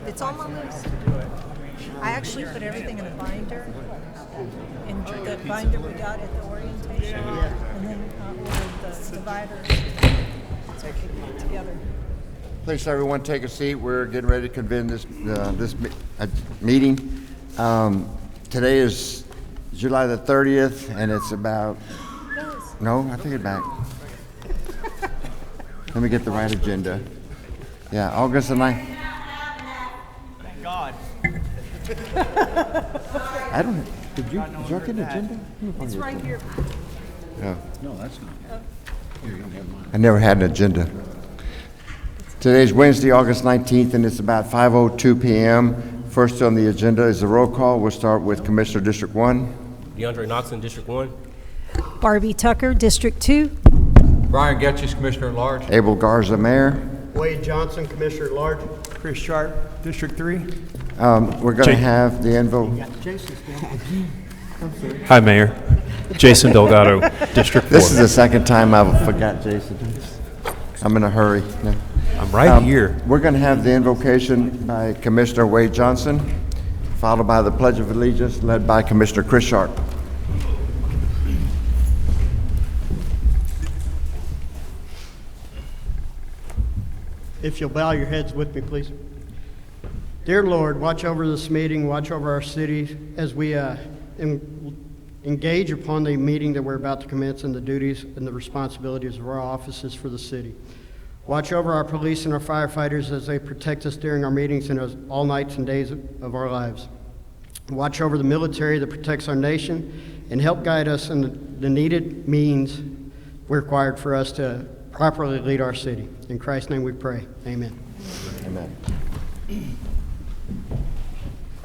It's on my list. I actually put everything in a binder, in the binder we got at the orientation, and then ordered the dividers so I could put it together. Please, everyone, take a seat. We're getting ready to convene this meeting. Today is July the 30th, and it's about... No, I take it back. Let me get the right agenda. Yeah, August the 9th. Thank God. I don't... Did y'all get an agenda? It's right here. Yeah. No, that's not. Here, you don't have mine. I never had an agenda. Today's Wednesday, August 19th, and it's about 5:02 p.m. First on the agenda is the roll call. We'll start with Commissioner District 1. DeAndre Knoxon, District 1. Barbie Tucker, District 2. Brian Getchis, Commissioner at Large. Abel Garza, Mayor. Wade Johnson, Commissioner at Large. Chris Sharp, District 3. We're going to have the invoke. Hi, Mayor. Jason Delgado, District 4. This is the second time I've forgot Jason. I'm in a hurry. No. I'm right here. We're going to have the invocation by Commissioner Wade Johnson, followed by the Pledge of Allegiance led by Commissioner Chris Sharp. If you'll bow your heads with me, please. Dear Lord, watch over this meeting, watch over our city as we engage upon the meeting that we're about to commence and the duties and the responsibilities of our offices for the city. Watch over our police and our firefighters as they protect us during our meetings and all nights and days of our lives. Watch over the military that protects our nation and help guide us in the needed means required for us to properly lead our city. In Christ's name we pray. Amen. Amen.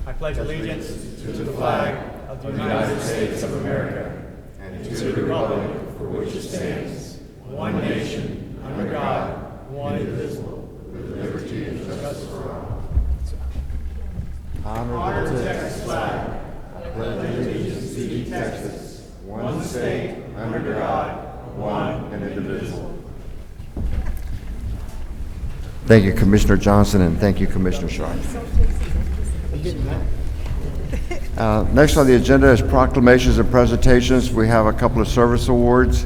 I pledge allegiance to the flag of the United States of America and to the republic for which it stands, one nation, under God, one indivisible, with liberty and justice for all. Honor the Texas flag. I pledge allegiance to each Texas, one state, under God, one and indivisible. Thank you, Commissioner Johnson, and thank you, Commissioner Sharp. Next on the agenda is proclamations and presentations. We have a couple of service awards.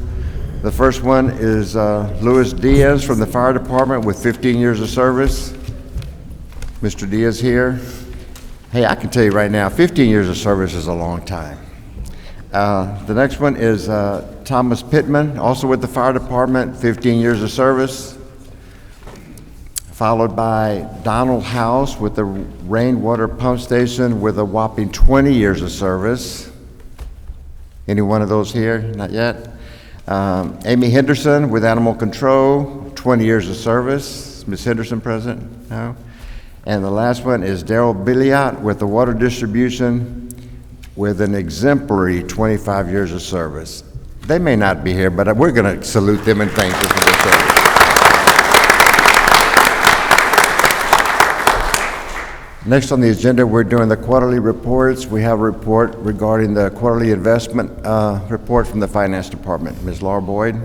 The first one is Luis Diaz from the Fire Department with 15 years of service. Mr. Diaz here. Hey, I can tell you right now, 15 years of service is a long time. The next one is Thomas Pittman, also with the Fire Department, 15 years of service. Followed by Donald House with the Rainwater Pump Station with a whopping 20 years of service. Any one of those here? Not yet. Amy Henderson with Animal Control, 20 years of service. Ms. Henderson present? No. And the last one is Daryl Billiot with the Water Distribution with an exemplary 25 years of service. They may not be here, but we're going to salute them and thank them for their service. Next on the agenda, we're doing the quarterly reports. We have a report regarding the quarterly investment report from the Finance Department. Ms. Laura Boyd.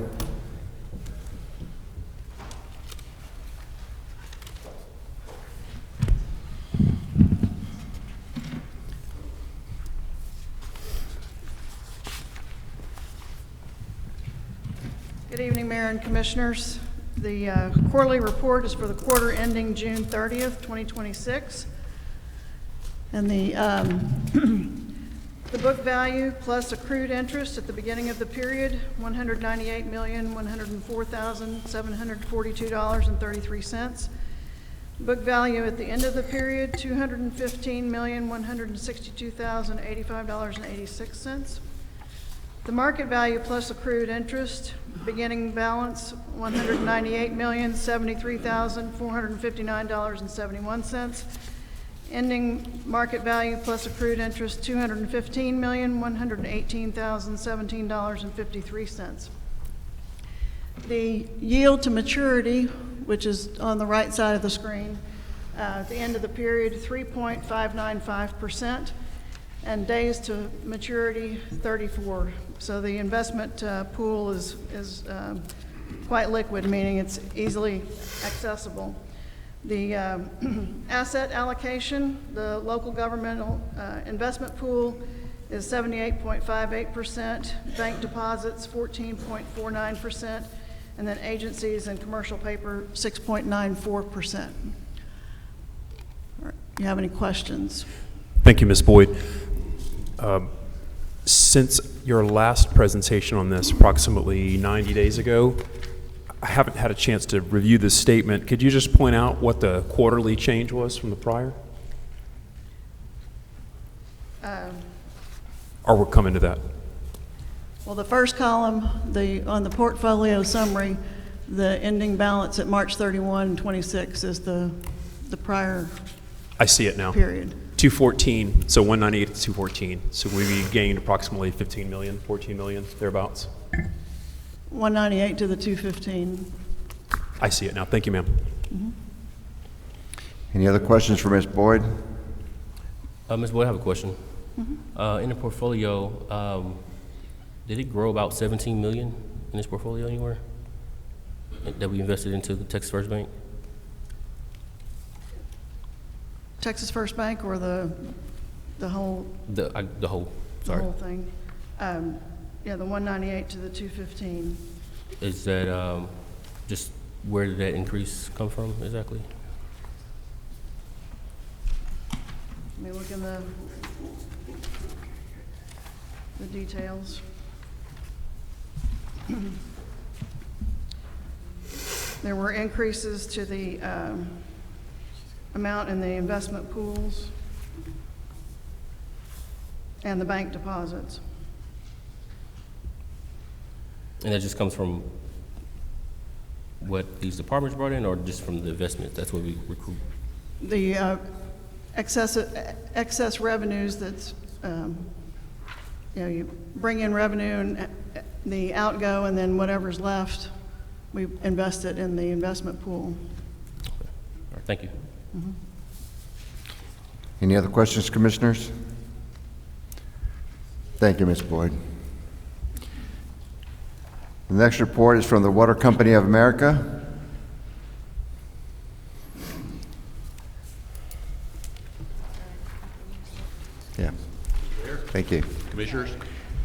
Good evening, Mayor and Commissioners. The quarterly report is for the quarter ending June 30th, 2026. And the book value plus accrued interest at the beginning of the period, $198,104,742.33. Book value at the end of the period, $215,162,085.86. The market value plus accrued interest, beginning balance, $198,073,459.71. Ending market value plus accrued interest, $215,118,017.53. The yield to maturity, which is on the right side of the screen, at the end of the period, 3.595%, and days to maturity, 34. So the investment pool is quite liquid, meaning it's easily accessible. The asset allocation, the local governmental investment pool is 78.58%, bank deposits 14.49%, and then agencies and commercial paper 6.94%. You have any questions? Thank you, Ms. Boyd. Since your last presentation on this, approximately 90 days ago, I haven't had a chance to review this statement. Could you just point out what the quarterly change was from the prior? Or we're coming to that? Well, the first column, on the portfolio summary, the ending balance at March 31, 26 is the prior I see it now. period. 214, so 198 to 214. So we gained approximately 15 million, 14 million, thereabouts. 198 to the 215. I see it now. Thank you, ma'am. Any other questions for Ms. Boyd? Ms. Boyd, I have a question. In the portfolio, did it grow about 17 million in this portfolio anywhere that we invested into the Texas First Bank? Texas First Bank or the whole, The whole, the sorry. whole thing? Yeah, the 198 to the 215. Is that just where did that increase come from exactly? Let me look in the details. There were increases to the amount in the investment pools and the bank deposits. And that just comes from what these departments brought in, or just from the investment? That's what we recruit. The excess revenues that's, you bring in revenue and the outgo, and then whatever's left, we invest it in the investment pool. All right, thank you. Any other questions, commissioners? Thank you, Ms. Boyd. The next report is from the Water Company of America. Yeah. Thank you. Commissioners,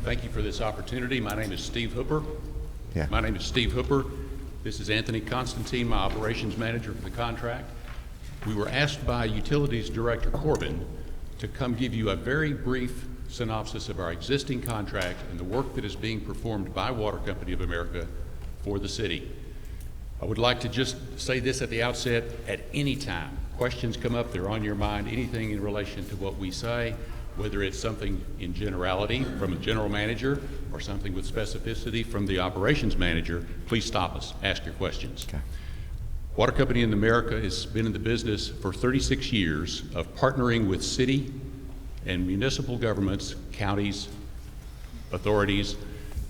thank you for this opportunity. My name is Steve Hooper. Yeah. My name is Steve Hooper. This is Anthony Constantine, my operations manager for the contract. We were asked by Utilities Director Corbin to come give you a very brief synopsis of our existing contract and the work that is being performed by Water Company of America for the city. I would like to just say this at the outset: at any time questions come up, they're on your mind, anything in relation to what we say, whether it's something in generality from a general manager or something with specificity from the operations manager, please stop us, ask your questions. Okay. Water Company in America has been in the business for 36 years of partnering with city and municipal governments, counties, authorities,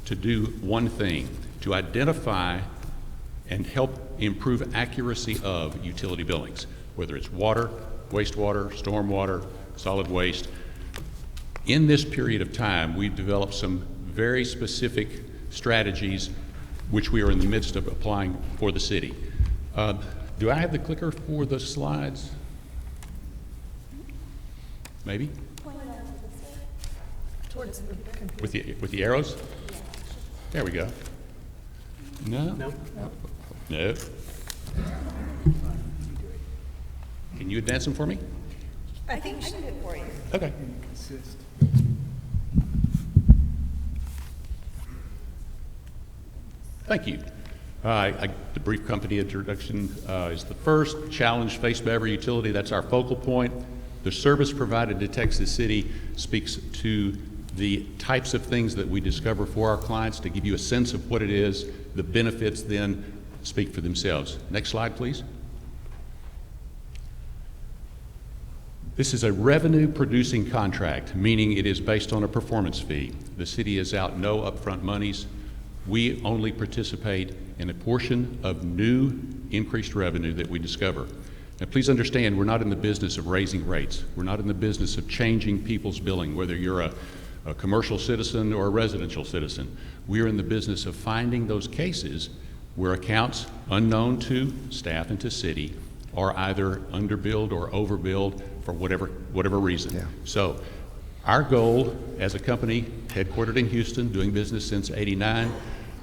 to do one thing: to identify and help improve accuracy of utility billings, whether it's water, wastewater, stormwater, solid waste. In this period of time, we've developed some very specific strategies which we are in the midst of applying for the city. Do I have the clicker for the slides? Maybe? Towards the computer. With the arrows? There we go. No? No. No. Can you advance them for me? I think I can do it for you. Okay. Thank you. The brief company introduction is the first. Challenge faced by every utility, that's our focal point. The service provided to Texas City speaks to the types of things that we discover for our clients to give you a sense of what it is. The benefits then speak for themselves. Next slide, please. This is a revenue-producing contract, meaning it is based on a performance fee. The city is out no upfront monies. We only participate in a portion of new increased revenue that we discover. Now, please understand, we're not in the business of raising rates. We're not in the business of changing people's billing, whether you're a commercial citizen or a residential citizen. We're in the business of finding those cases where accounts unknown to staff and to city are either underbilled or overbilled for whatever reason. Yeah. So our goal as a company headquartered in Houston, doing business since '89,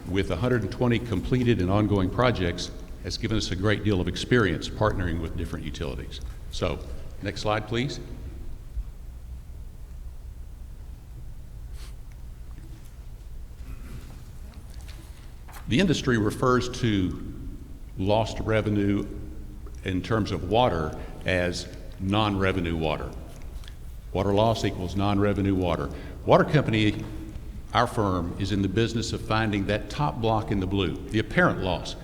with 120 completed and ongoing projects, has given us a great deal of experience partnering with different utilities. So, next slide, please. The industry refers to lost revenue in terms of water as non-revenue water. Water loss equals non-revenue water. Water company, our firm, is in the business of finding that top block in the blue, the apparent loss.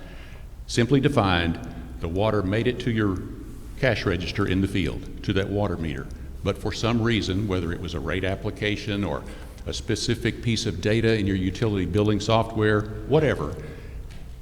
Simply defined, the water made it to your cash register in the field, to that water meter. But for some reason, whether it was a rate application or a specific piece of data in your utility billing software, whatever,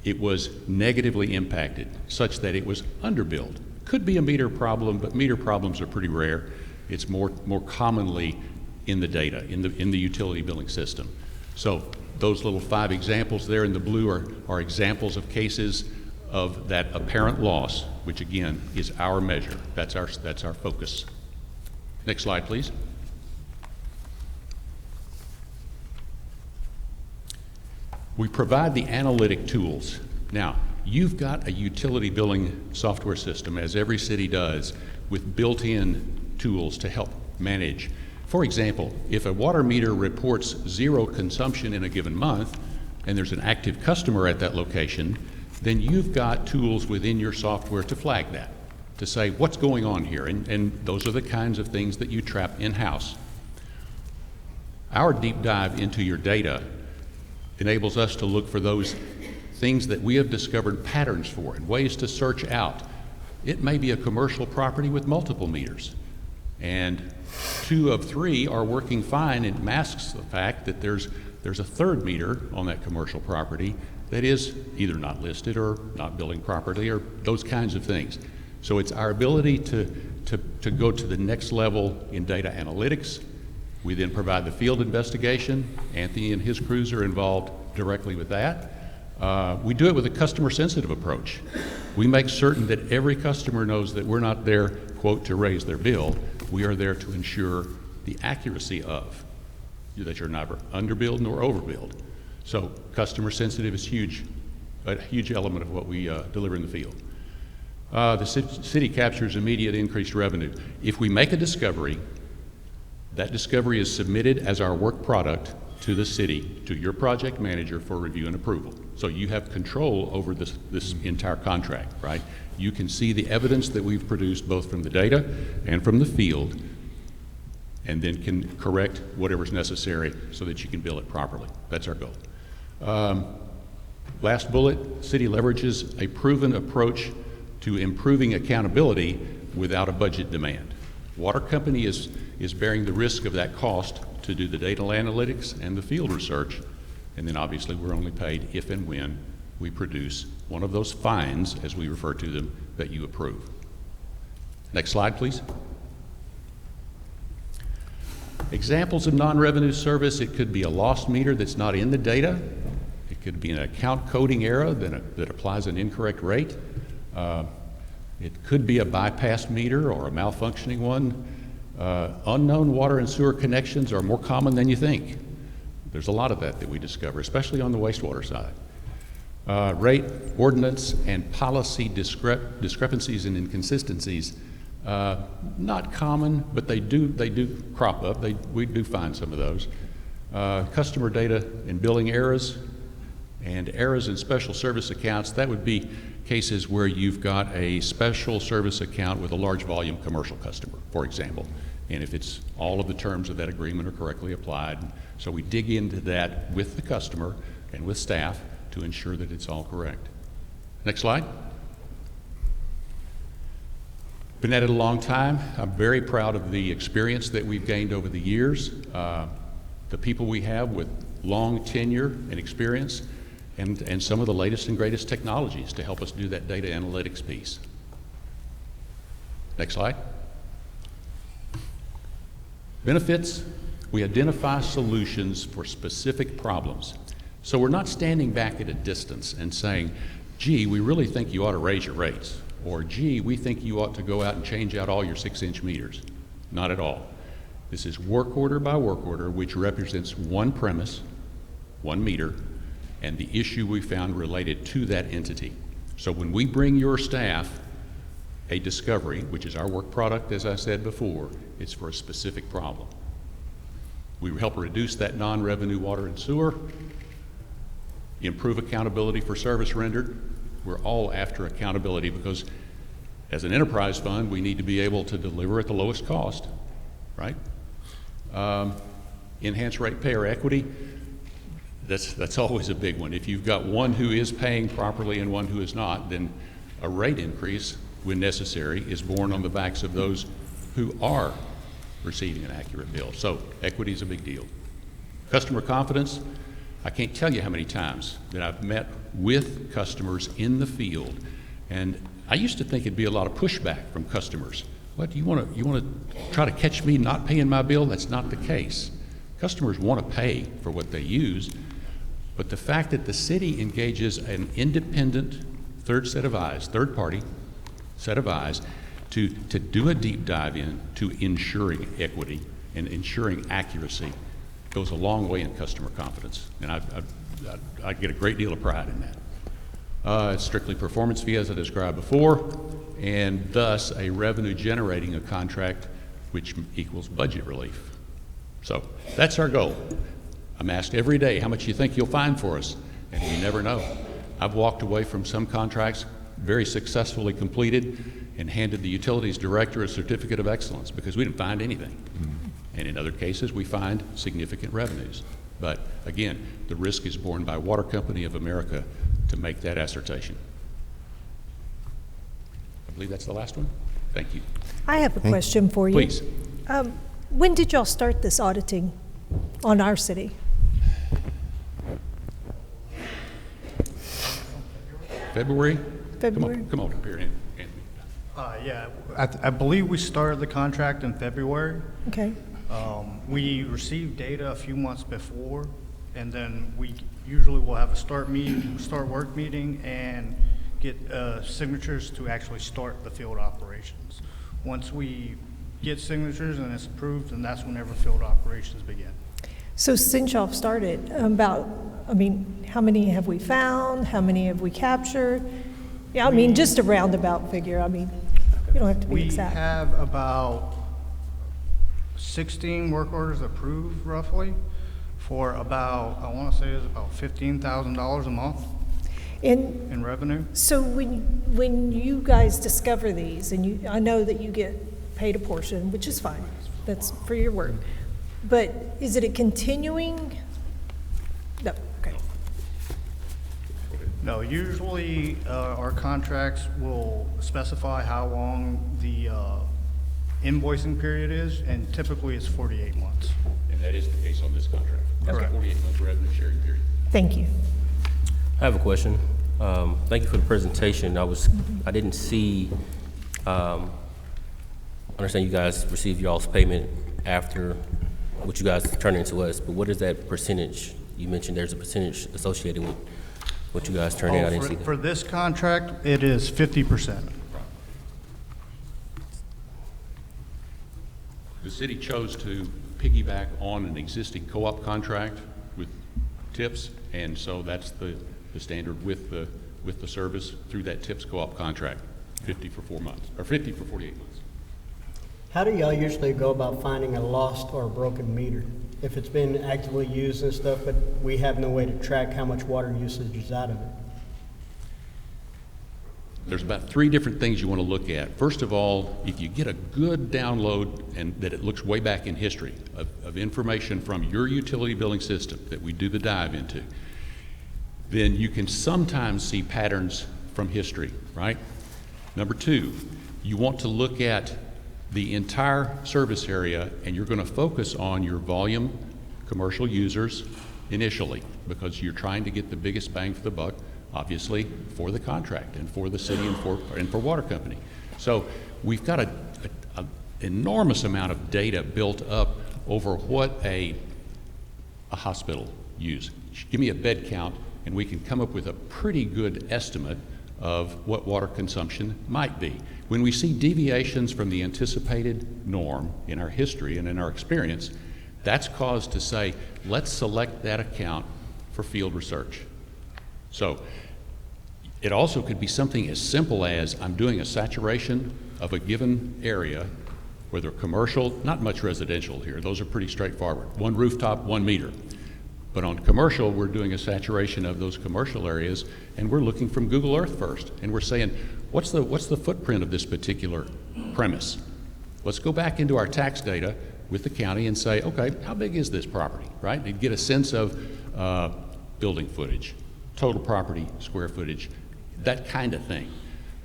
it was negatively impacted such that it was underbilled. Could be a meter problem, but meter problems are pretty rare. It's more commonly in the data, in the utility billing system. So those little 5 examples there in the blue are examples of cases of that apparent loss, which again is our measure. That's our focus. Next slide, please. We provide the analytic tools. Now, you've got a utility billing software system, as every city does, with built-in tools to help manage. For example, if a water meter reports 0 consumption in a given month, and there's an active customer at that location, then you've got tools within your software to flag that, to say what's going on here, and those are the kinds of things that you trap in-house. Our deep dive into your data enables us to look for those things that we have discovered patterns for and ways to search out. It may be a commercial property with multiple meters, and 2 of 3 are working fine. It masks the fact that there's a 3rd meter on that commercial property that is either not listed or not billing properly or those kinds of things. So it's our ability to go to the next level in data analytics. We then provide the field investigation. Anthony and his crews are involved directly with that. We do it with a customer-sensitive approach. We make certain that every customer knows that we're not there, quote, to raise their bill. We are there to ensure the accuracy of, that you're neither underbilled nor overbilled. So customer-sensitive is a huge element of what we deliver in the field. The city captures immediate increased revenue. If we make a discovery, that discovery is submitted as our work product to the city, to your project manager for review and approval. So you have control over this entire contract, right? You can see the evidence that we've produced both from the data and from the field, and then can correct whatever's necessary so that you can bill it properly. That's our goal. Last bullet, city leverages a proven approach to improving accountability without a budget demand. Water company is bearing the risk of that cost to do the data analytics and the field research, and then obviously we're only paid if and when we produce one of those fines, as we refer to them, that you approve. Next slide, please. Examples of non-revenue service: it could be a lost meter that's not in the data. It could be an account coding error that applies an incorrect rate. It could be a bypass meter or a malfunctioning one. Unknown water and sewer connections are more common than you think. There's a lot of that we discover, especially on the wastewater side. Rate, ordinance, and policy discrepancies and inconsistencies, not common, but they do crop up. We do find some of those. Customer data and billing errors, and errors in special service accounts. That would be cases where you've got a special service account with a large volume commercial customer, for example, and if it's all of the terms of that agreement are correctly applied. So we dig into that with the customer and with staff to ensure that it's all correct. Next slide. Been at it a long time. I'm very proud of the experience that we've gained over the years, the people we have with long tenure and experience, and some of the latest and greatest technologies to help us do that data analytics piece. Next slide. Benefits: we identify solutions for specific problems. So we're not standing back at a distance and saying, gee, we really think you ought to raise your rates, or gee, we think you ought to go out and change out all your 6-inch meters. Not at all. This is work order by work order, which represents one premise, one meter, and the issue we found related to that entity. So when we bring your staff a discovery, which is our work product, as I said before, it's for a specific problem. We help reduce that non-revenue water and sewer, improve accountability for service rendered. We're all after accountability because as an enterprise fund, we need to be able to deliver at the lowest cost, right? Enhanced ratepayer equity, that's always a big one. If you've got one who is paying properly and one who is not, then a rate increase, when necessary, is borne on the backs of those who are receiving an accurate bill. So equity is a big deal. Customer confidence, I can't tell you how many times that I've met with customers in the field, and I used to think it'd be a lot of pushback from customers. What, you want to try to catch me not paying my bill? That's not the case. Customers want to pay for what they use, but the fact that the city engages an independent third party set of eyes to do a deep dive into ensuring equity and ensuring accuracy goes a long way in customer confidence, and I get a great deal of pride in that. It's strictly performance fee, as I described before, and thus a revenue generating a contract which equals budget relief. So that's our goal. I'm asked every day, how much you think you'll find for us? And you never know. I've walked away from some contracts very successfully completed and handed the utilities director a certificate of excellence because we didn't find anything. And in other cases, we find significant revenues. But again, the risk is borne by Water Company of America to make that assertion. I believe that's the last one. Thank you. I have a question for you. Please. When did y'all start this auditing on our city? February? February? Come on up here, Anthony. Yeah, I believe we started the contract in February. Okay. We received data a few months before, and then we usually will have a start work meeting and get signatures to actually start the field operations. Once we get signatures and it's approved, then that's whenever field operations begin. So since y'all started, how many have we found? How many have we captured? Yeah, just a roundabout figure. You don't have to be exact. We have about 16 work orders approved roughly for about, I want to say it's about $15,000 a month in revenue. So when you guys discover these, and I know that you get paid a portion, which is fine, that's for your work, but is it a continuing? No, okay. No, usually our contracts will specify how long the invoicing period is, and typically it's 48 months. And that is the case on this contract. That's a 48-month revenue sharing period. Thank you. I have a question. Thank you for the presentation. I didn't see, I understand you guys received y'all's payment after what you guys turned into us, but what is that percentage? You mentioned there's a percentage associated with what you guys turned in. I didn't see that. For this contract, it is 50%. The city chose to piggyback on an existing co-op contract with TIPS, and so that's the standard with the service through that TIPS co-op contract, 50 for 4 months, or 50 for 48 months. How do y'all usually go about finding a lost or a broken meter? If it's been actively used and stuff, but we have no way to track how much water usage is out of it? There's about 3 different things you want to look at. First of all, if you get a good download and that it looks way back in history of information from your utility billing system that we do the dive into, then you can sometimes see patterns from history, right? Number 2, you want to look at the entire service area, and you're going to focus on your volume commercial users initially because you're trying to get the biggest bang for the buck, obviously, for the contract and for the city and for Water Company. So we've got an enormous amount of data built up over what a hospital uses. Give me a bed count, and we can come up with a pretty good estimate of what water consumption might be. When we see deviations from the anticipated norm in our history and in our experience, that's cause to say, let's select that account for field research. So it also could be something as simple as I'm doing a saturation of a given area, whether commercial, not much residential here, those are pretty straightforward. One rooftop, 1 meter. But on commercial, we're doing a saturation of those commercial areas, and we're looking from Google Earth first, and we're saying, what's the footprint of this particular premise? Let's go back into our tax data with the county and say, okay, how big is this property, right? And get a sense of building footage, total property, square footage, that kind of thing.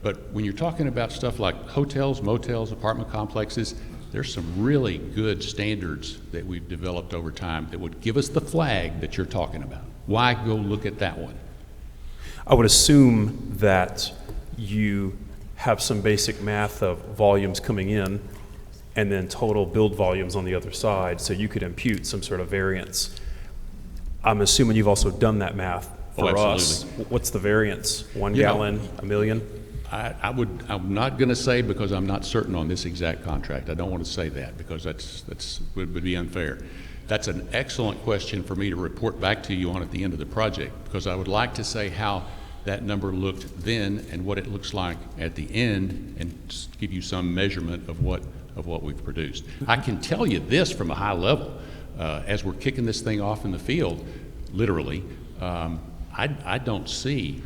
But when you're talking about stuff like hotels, motels, apartment complexes, there's some really good standards that we've developed over time that would give us the flag that you're talking about. Why go look at that one? I would assume that you have some basic math of volumes coming in and then total build volumes on the other side, so you could impute some sort of variance. I'm assuming you've also done that math for us. What's the variance? 1 gallon, a million? I'm not going to say, because I'm not certain on this exact contract. I don't want to say that because would be unfair. That's an excellent question for me to report back to you on at the end of the project, because I would like to say how that number looked then and what it looks like at the end, and just give you some measurement of what we've produced. I can tell you this from a high level, as we're kicking this thing off in the field, literally, I don't see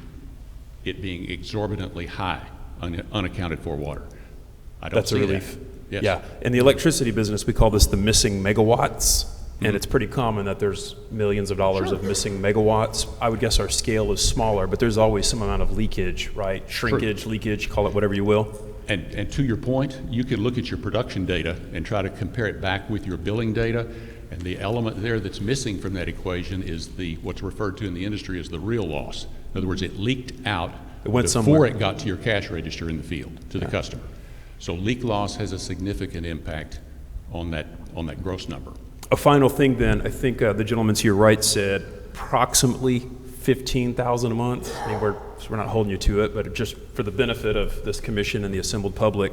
it being exorbitantly high unaccounted for water. I don't That's see a relief. That. Yes. Yeah. In the electricity business, we call this the missing megawatts. And it's pretty common that there's millions of dollars of missing megawatts. I would guess our scale is smaller, but there's always some amount of leakage, right? Shrinkage, leakage, call it whatever you will. And to your point, you can look at your production data and try to compare it back with your billing data, and the element there that's missing from that equation is what's referred to in the industry as the real loss. In other words, it leaked out before somewhere. it got to your cash register in the field, to the customer. So leak loss has a significant impact on that gross number. A final thing then, I think the gentleman to your right said approximately $15,000 a month. I mean, we're not holding you to it, but just for the benefit of this commission and the assembled public,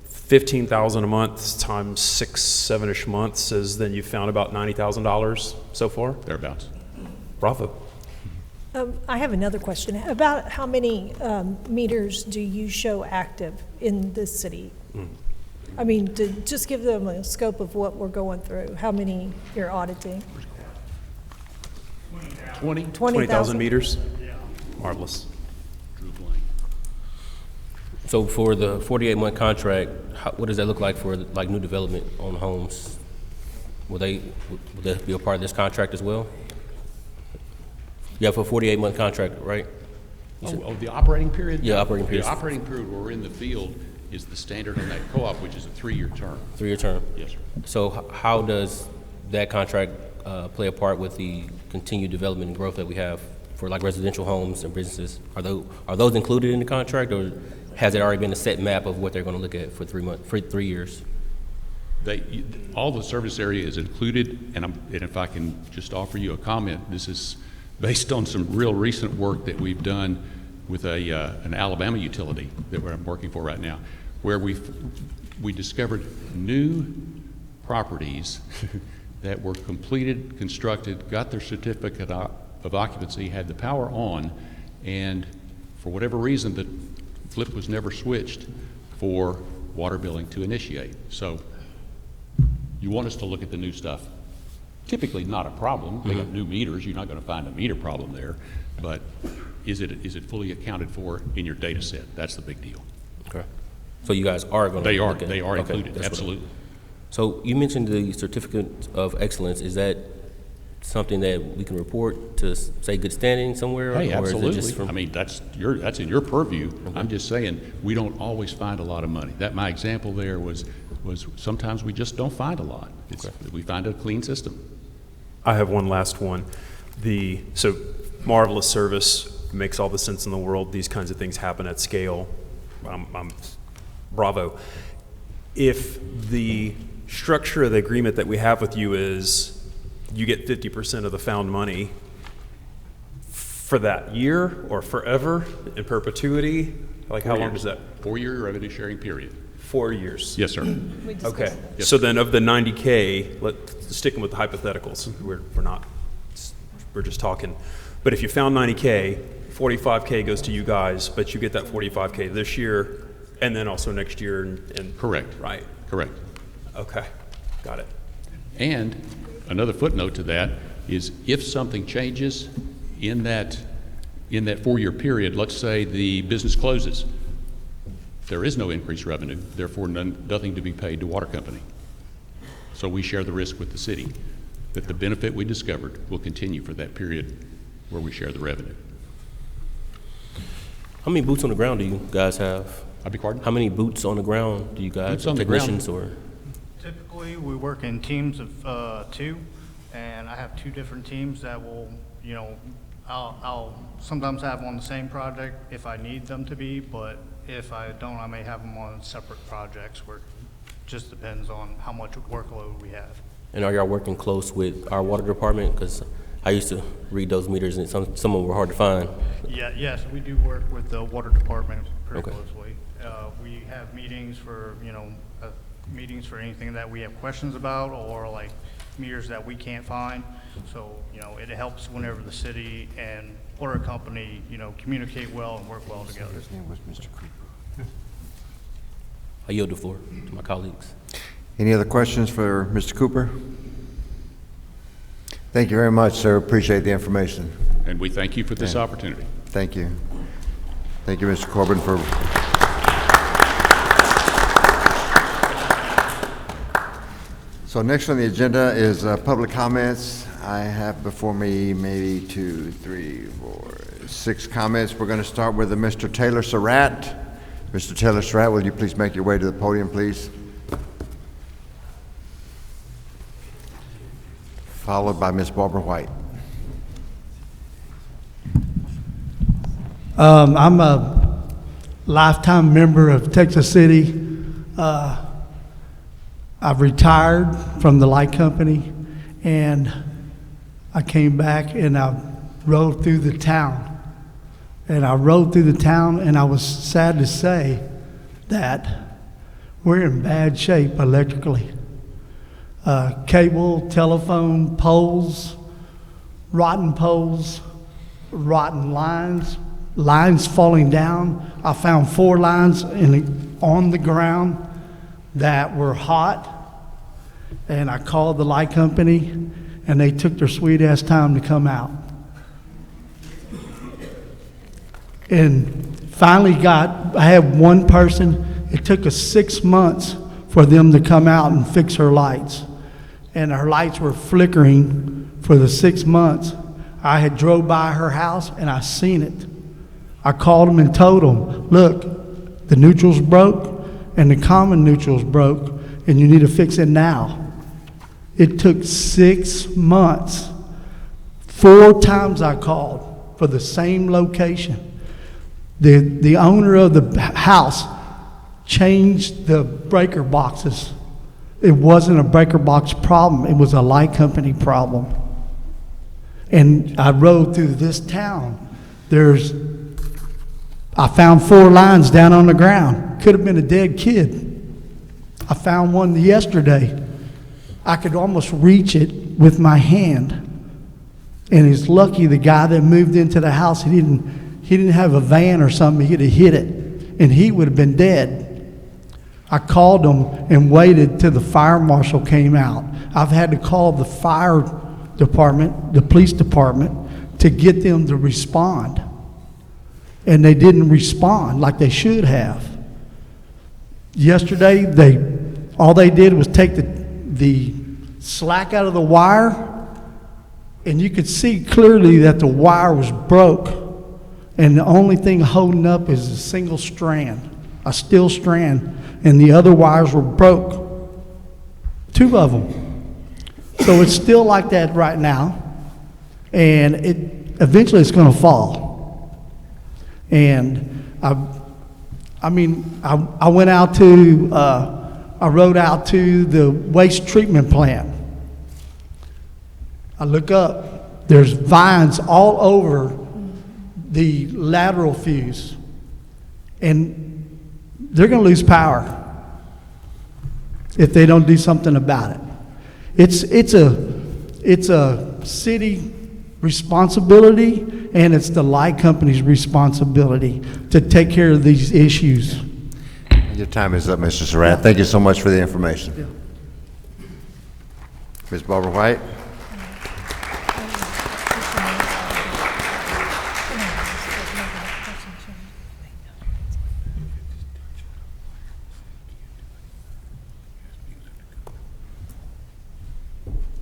$15,000 a month times 6-7-ish months is then you've found about $90,000 so far? Thereabouts. Bravo. I have another question. About how many meters do you show active in this city? I mean, to just give them a scope of what we're going through, how many you're auditing? 20,000 meters? Marvelous. Drew blank. So for the 48-month contract, what does that look like for like new development on homes? Will they be a part of this contract as well? Yeah, for a 48-month contract, right? The operating period? Yeah, operating period. The operating period where we're in the field is the standard on that co-op, which is a 3-year term. 3-year term? Yes, sir. So how does that contract play a part with the continued development and growth that we have for like residential homes and businesses? Are those included in the contract, or has it already been a set map of what they're going to look at for 3 years? All the service area is included, and if I can just offer you a comment, this is based on some real recent work that we've done with an Alabama utility that I'm working for right now, where we discovered new properties that were completed, constructed, got their certificate of occupancy, had the power on, and for whatever reason, the flip was never switched for water billing to initiate. So you want us to look at the new stuff. Typically not a problem. They got new meters. You're not going to find a meter problem there. But is it fully accounted for in your data set? That's the big deal. Okay. So you guys are going to They are. look at They are okay, included. that's what Absolutely. So you mentioned the certificate of excellence. Is that something that we can report to say good standing somewhere? Hey, or absolutely. Is it just from, I mean, that's in your purview. I'm just saying we don't always find a lot of money. My example there was sometimes we just don't find a lot. We find a clean system. I have one last one. So marvelous service, makes all the sense in the world. These kinds of things happen at scale. Bravo. If the structure of the agreement that we have with you is you get 50% of the found money for that year or forever in perpetuity? Like how long does that? 4-year revenue sharing period. 4 years. Yes, sir. We discussed Okay. that. So then of the 90K, sticking with the hypotheticals, we're just talking. But if you found 90K, 45K goes to you guys, but you get that 45K this year and then also next year and Correct. right. Correct. Okay. Got it. And another footnote to that is if something changes in that 4-year period, let's say the business closes, there is no increased revenue, therefore nothing to be paid to water company. So we share the risk with the city that the benefit we discovered will continue for that period where we share the revenue. How many boots on the ground do you guys have? I beg your pardon? How many boots on the ground do you guys, Boots on the ground? technicians or? Typically, we work in teams of 2, and I have 2 different teams that will, I'll sometimes have them on the same project if I need them to be, but if I don't, I may have them on separate projects where it just depends on how much workload we have. And are y'all working close with our water department? Because I used to read those meters and some of them were hard to find. Yeah, yes, we do work with the water department pretty Okay. closely. We have meetings for, meetings for anything that we have questions about or like meters that we can't find. So, it helps whenever the city and water company, communicate well and work well together. His name was Mr. Cooper. I yield the floor to my colleagues. Any other questions for Mr. Cooper? Thank you very much, sir. Appreciate the information. And we thank you for this opportunity. Thank you. Thank you, Mr. Corbin, for. So next on the agenda is public comments. I have before me maybe 2, 3, 4, 6 comments. We're going to start with Mr. Taylor Surratt. Mr. Taylor Surratt, will you please make your way to the podium, please? Followed by Ms. Barbara White. I'm a lifetime member of Texas City. I've retired from the light company, and I came back and I rode through the town. And I rode through the town, and I was sad to say that we're in bad shape electrically. Cable, telephone, poles, rotten lines falling down. I found 4 lines on the ground that were hot, and I called the light company, and they took their sweet ass time to come out. And finally I had one person, it took us 6 months for them to come out and fix her lights. And her lights were flickering for the 6 months. I had drove by her house and I seen it. I called them and told them, look, the neutral's broke and the common neutral's broke and you need to fix it now. It took 6 months. 4 times I called for the same location. The owner of the house changed the breaker boxes. It wasn't a breaker box problem. It was a light company problem. And I rode through this town. I found 4 lines down on the ground. Could have been a dead kid. I found one yesterday. I could almost reach it with my hand. And it's lucky the guy that moved into the house, he didn't have a van or something. He'd have hit it, and he would have been dead. I called them and waited till the fire marshal came out. I've had to call the fire department, the police department, to get them to respond. And they didn't respond like they should have. Yesterday, all they did was take the slack out of the wire, and you could see clearly that the wire was broke. And the only thing holding up is a single strand, a steel strand, and the other wires were broke. 2 of them. So it's still like that right now, and eventually it's going to fall. And I went out to, I rode out to the waste treatment plant. I look up, there's vines all over the lateral fuse, and they're going to lose power if they don't do something about it. It's a city responsibility, and it's the light company's responsibility to take care of these issues. Your time is up, Mr. Surratt. Thank you so much for the information. Ms. Barbara White?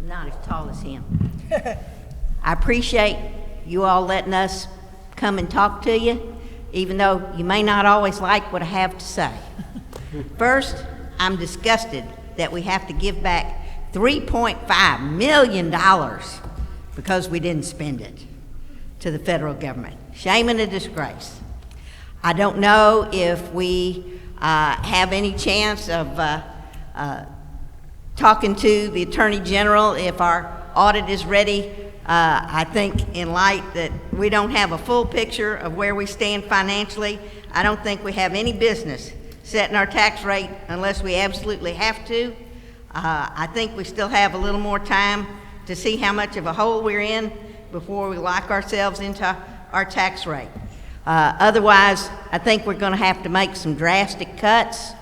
Not as tall as him. I appreciate you all letting us come and talk to you, even though you may not always like what I have to say. First, I'm disgusted that we have to give back $3.5 million because we didn't spend it to the federal government. Shame and a disgrace. I don't know if we have any chance of talking to the Attorney General if our audit is ready. I think in light that we don't have a full picture of where we stand financially, I don't think we have any business setting our tax rate unless we absolutely have to. I think we still have a little more time to see how much of a hole we're in before we lock ourselves into our tax rate. Otherwise, I think we're going to have to make some drastic cuts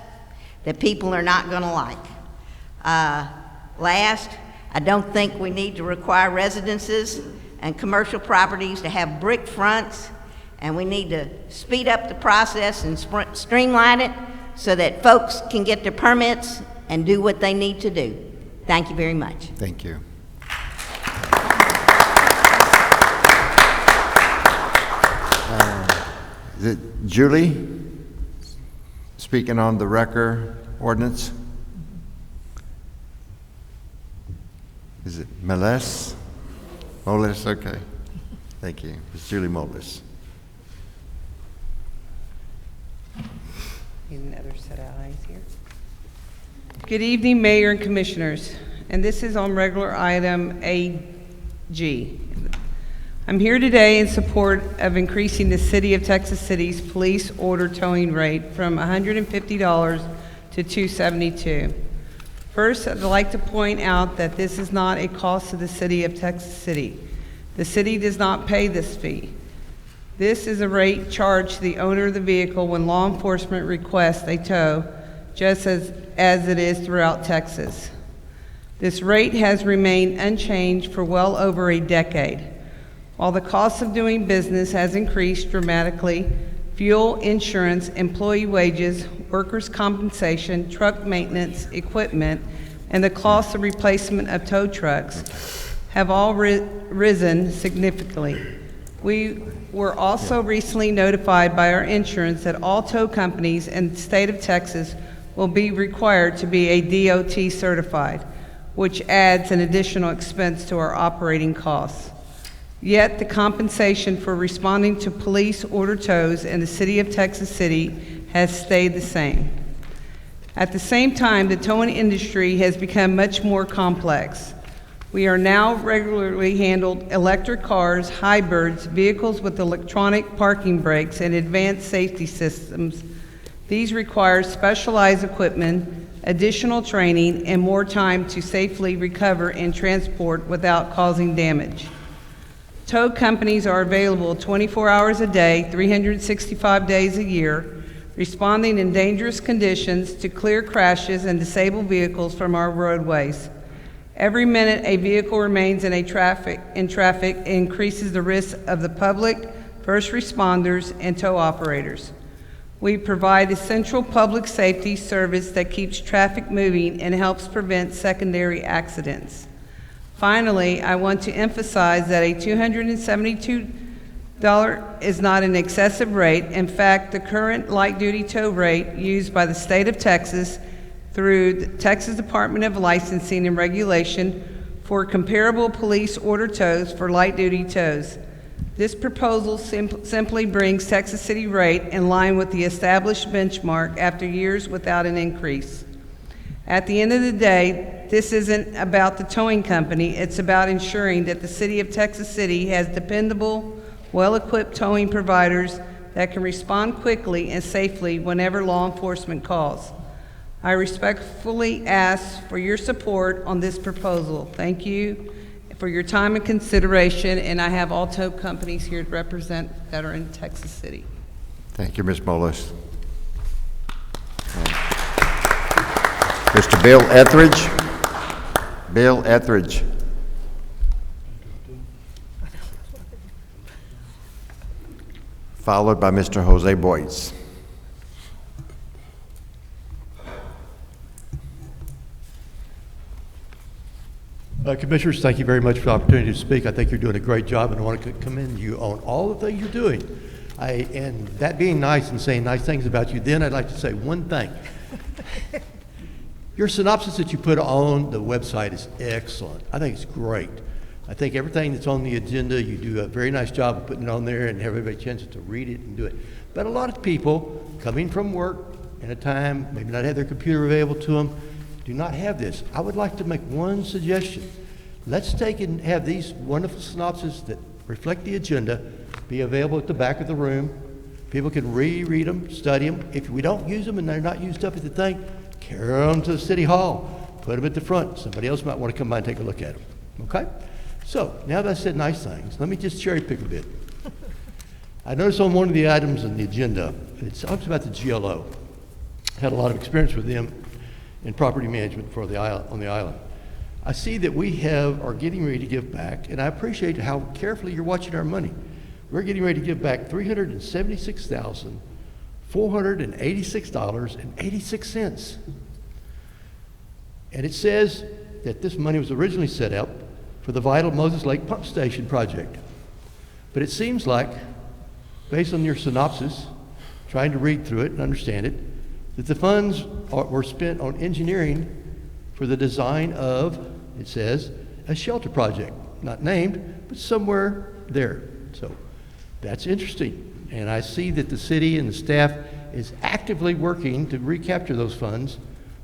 that people are not going to like. Last, I don't think we need to require residences and commercial properties to have brick fronts, and we need to speed up the process and streamline it so that folks can get their permits and do what they need to do. Thank you very much. Thank you. Is it Julie speaking on the wrecker ordinance? Is it Moles? Moles, okay. Thank you. It's Julie Moles. Another set of eyes here. Good evening, Mayor and Commissioners. And this is on regular item AG. I'm here today in support of increasing the City of Texas City's police order towing rate from $150 to $272. First, I'd like to point out that this is not a cost to the City of Texas City. The city does not pay this fee. This is a rate charged to the owner of the vehicle when law enforcement requests a tow, just as it is throughout Texas. This rate has remained unchanged for well over a decade. While the cost of doing business has increased dramatically, fuel, insurance, employee wages, workers' compensation, truck maintenance, equipment, and the cost of replacement of tow trucks have all risen significantly. We were also recently notified by our insurance that all tow companies in the state of Texas will be required to be a DOT certified, which adds an additional expense to our operating costs. Yet the compensation for responding to police order tows in the City of Texas City has stayed the same. At the same time, the towing industry has become much more complex. We are now regularly handled electric cars, hybrids, vehicles with electronic parking brakes, and advanced safety systems. These require specialized equipment, additional training, and more time to safely recover and transport without causing damage. Tow companies are available 24 hours a day, 365 days a year, responding in dangerous conditions to clear crashes and disable vehicles from our roadways. Every minute a vehicle remains in traffic increases the risk of the public, first responders, and tow operators. We provide essential public safety service that keeps traffic moving and helps prevent secondary accidents. Finally, I want to emphasize that a $272 is not an excessive rate. In fact, the current light-duty tow rate used by the state of Texas through the Texas Department of Licensing and Regulation for comparable police order tows for light-duty tows. This proposal simply brings Texas City rate in line with the established benchmark after years without an increase. At the end of the day, this isn't about the towing company, it's about ensuring that the City of Texas City has dependable well-equipped towing providers that can respond quickly and safely whenever law enforcement calls. I respectfully ask for your support on this proposal. Thank you for your time and consideration, and I have all tow companies here to represent that are in Texas City. Thank you, Ms. Molis. Mr. Bill Etheridge. Bill Etheridge. Followed by Mr. Jose Boyce. Commissioners, thank you very much for the opportunity to speak. I think you're doing a great job, and I want to commend you on all the things you're doing. And that being nice and saying nice things about you, then I'd like to say one thing. Your synopsis that you put on the website is excellent. I think it's great. I think everything that's on the agenda, you do a very nice job of putting it on there and have everybody a chance to read it and do it. But a lot of people coming from work in a time, maybe not have their computer available to them, do not have this. I would like to make one suggestion. Let's take and have these wonderful synopses that reflect the agenda be available at the back of the room. People can reread them, study them. If we don't use them and they're not used up at the thing, carry them to the city hall, put them at the front. Somebody else might want to come by and take a look at them, okay? So, now that I said nice things, let me just cherry pick a bit. I noticed on one of the items on the agenda, it talks about the GLO. Had a lot of experience with them in property management for the island, on the island. I see that we are getting ready to give back, and I appreciate how carefully you're watching our money. We're getting ready to give back $376,486.86. And it says that this money was originally set up for the Vital Moses Lake Pump Station project. But it seems like, based on your synopsis, trying to read through it and understand it, that the funds were spent on engineering for the design of, it says, a shelter project. Not named, but somewhere there. So that's interesting. And I see that the city and the staff is actively working to recapture those funds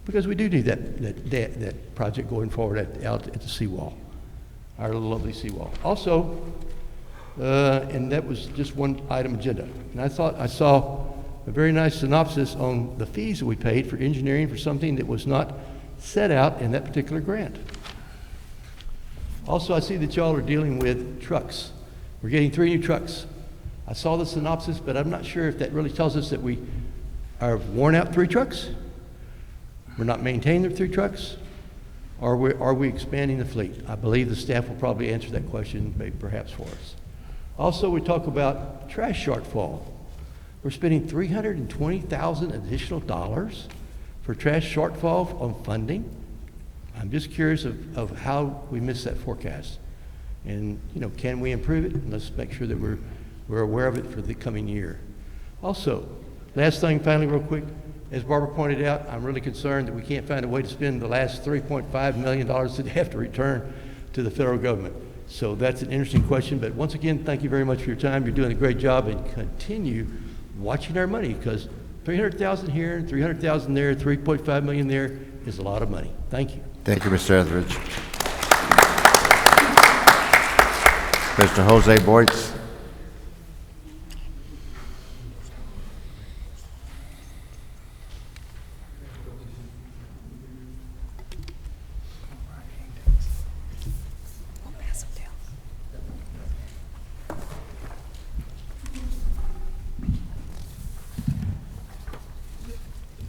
because we do need that project going forward out at the seawall, our lovely seawall. Also, and that was just one item agenda. And I thought I saw a very nice synopsis on the fees that we paid for engineering for something that was not set out in that particular grant. Also, I see that y'all are dealing with trucks. We're getting 3 new trucks. I saw the synopsis, but I'm not sure if that really tells us that we are worn out 3 trucks, we're not maintaining the 3 trucks, or are we expanding the fleet? I believe the staff will probably answer that question, maybe perhaps for us. Also, we talk about trash shortfall. We're spending $320,000 additional dollars for trash shortfall on funding. I'm just curious of how we missed that forecast. And, you know, can we improve it? And let's make sure that we're aware of it for the coming year. Also, last thing, finally, real quick, as Barbara pointed out, I'm really concerned that we can't find a way to spend the last $3.5 million that they have to return to the federal government. So that's an interesting question, but once again, thank you very much for your time. You're doing a great job, and continue watching our money, because $300,000 here and $300,000 there, $3.5 million there is a lot of money. Thank you. Thank you, Mr. Etheridge. Mr. Jose Boyce.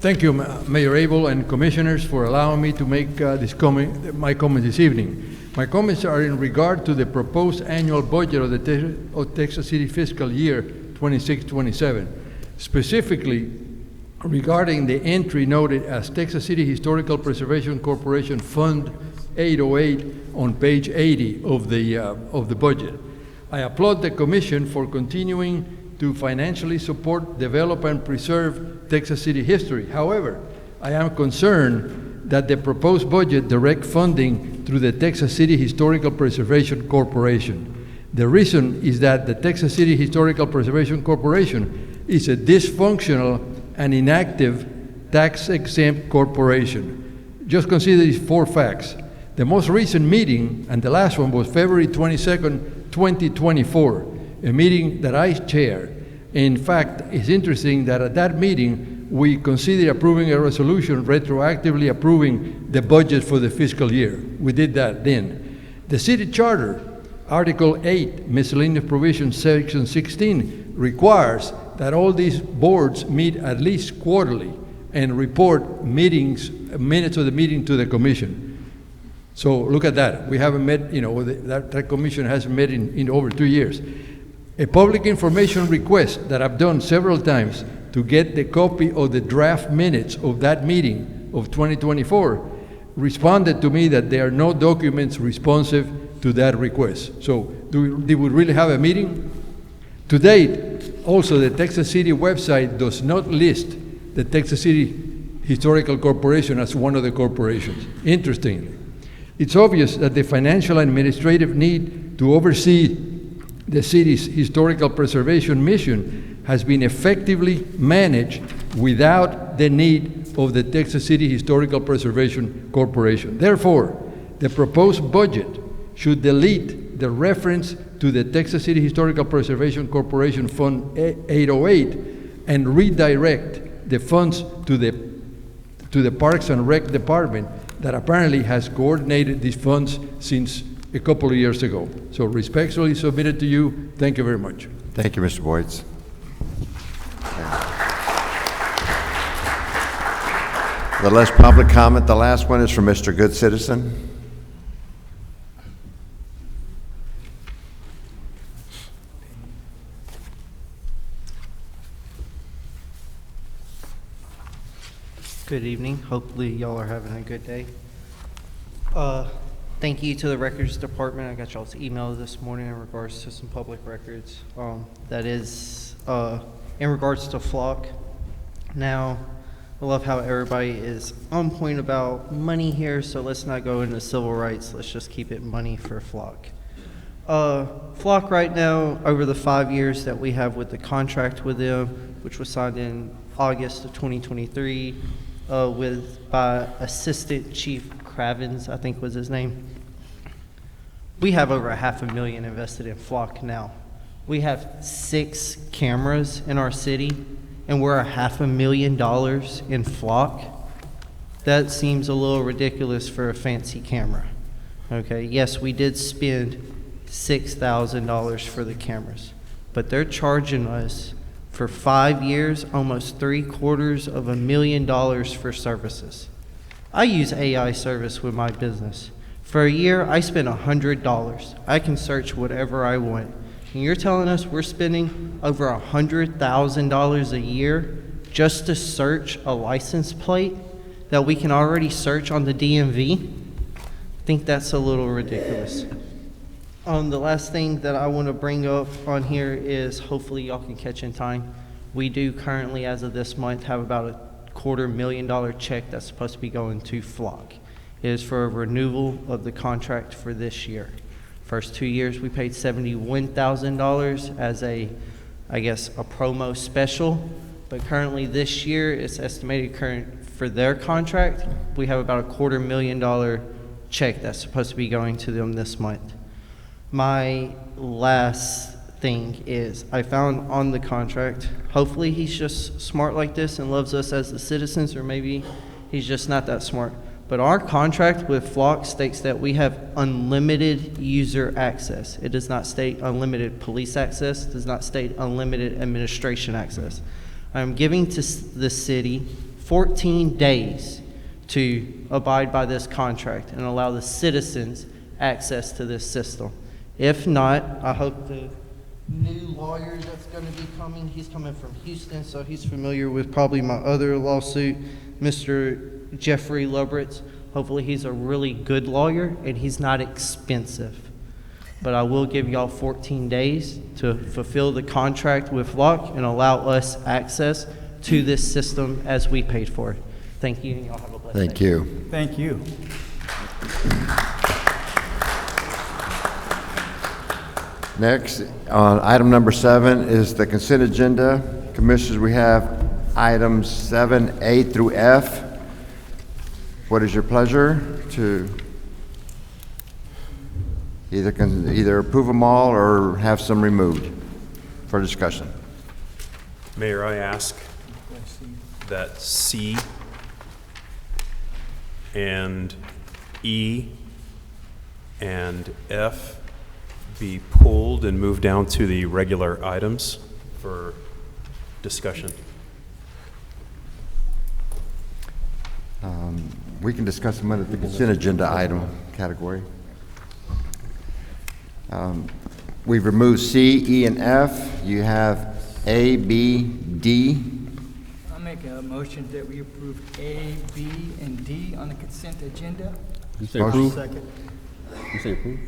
Thank you, Mayor Abel and Commissioners, for allowing me to make my comments this evening. My comments are in regard to the proposed annual budget of the Texas City fiscal year 26-27, specifically regarding the entry noted as Texas City Historical Preservation Corporation Fund 808 on page 80 of the budget. I applaud the Commission for continuing to financially support, develop, and preserve Texas City history. However, I am concerned that the proposed budget direct funding through the Texas City Historical Preservation Corporation. The reason is that the Texas City Historical Preservation Corporation is a dysfunctional and inactive tax-exempt corporation. Just consider these 4 facts. The most recent meeting, and the last one, was February 22nd, 2024. a meeting that I chair. In fact, it's interesting that at that meeting, we considered approving a resolution retroactively approving the budget for the fiscal year. We did that then. The city charter, Article 8, miscellaneous provisions, Section 16, requires that all these boards meet at least quarterly and report minutes of the meeting to the commission. So look at that. We haven't met, that commission hasn't met in over 2 years. A public information request that I've done several times to get the copy of the draft minutes of that meeting of 2024 responded to me that there are no documents responsive to that request. So did we really have a meeting? To date, also the Texas City website does not list the Texas City Historical Corporation as one of the corporations. Interestingly, it's obvious that the financial and administrative need to oversee the city's historical preservation mission has been effectively managed without the need of the Texas City Historical Preservation Corporation. Therefore, the proposed budget should delete the reference to the Texas City Historical Preservation Corporation Fund 808 and redirect the funds to the Parks and Rec Department that apparently has coordinated these funds since a couple of years ago. So respectfully submitted to you. Thank you very much. Thank you, Mr. Boyds. The last public comment, the last one is from Mr. Good Citizen. Good evening. Hopefully y'all are having a good day. Thank you to the Records Department. I got y'all's email this morning in regards to some public records. That is in regards to Flock. Now, I love how everybody is on point about money here, so let's not go into civil rights. Let's just keep it money for Flock. Flock right now, over the 5 years that we have with the contract with them, which was signed in August of 2023, by Assistant Chief Cravens, I think was his name. We have over $500,000 invested in Flock now. We have 6 cameras in our city, and we're $500,000 in Flock. That seems a little ridiculous for a fancy camera. Okay, yes, we did spend $6,000 for the cameras, but they're charging us for 5 years, almost $750,000 for services. I use AI service with my business. For a year, I spend $100. I can search whatever I want. And you're telling us we're spending over $100,000 a year just to search a license plate that we can already search on the DMV? I think that's a little ridiculous. The last thing that I want to bring up on here is, hopefully y'all can catch in time. We do currently, as of this month, have about $250,000 check that's supposed to be going to Flock. It is for a renewal of the contract for this year. First 2 years, we paid $71,000 as a promo special. But currently this year, it's estimated for their contract, we have about $250,000 check that's supposed to be going to them this month. My last thing is, I found on the contract, hopefully he's just smart like this and loves us as the citizens, or maybe he's just not that smart. But our contract with Flock states that we have unlimited user access. It does not state unlimited police access, does not state unlimited administration access. I'm giving to the city 14 days to abide by this contract and allow the citizens access to this system. If not, I hope the new lawyer that's going to be coming, he's coming from Houston, so he's familiar with probably my other lawsuit, Mr. Jeffrey Lubritz. Hopefully he's a really good lawyer and he's not expensive. But I will give y'all 14 days to fulfill the contract with Flock and allow us access to this system as we paid for it. Thank you, and y'all have a blessed day. Thank you. Thank you. Next, on item number 7 is the consent agenda. Commissioners, we have items 7A through F. What is your pleasure to either approve them all or have some removed? for discussion. Mayor, I ask that C and E and F be pulled and moved down to the regular items for discussion. We can discuss them under the consent agenda item category. We've removed C, E, and F. You have A, B, D. I'll make a motion that we approve A, B, and D on the consent agenda. You say Motion. approve? Second. You say approve?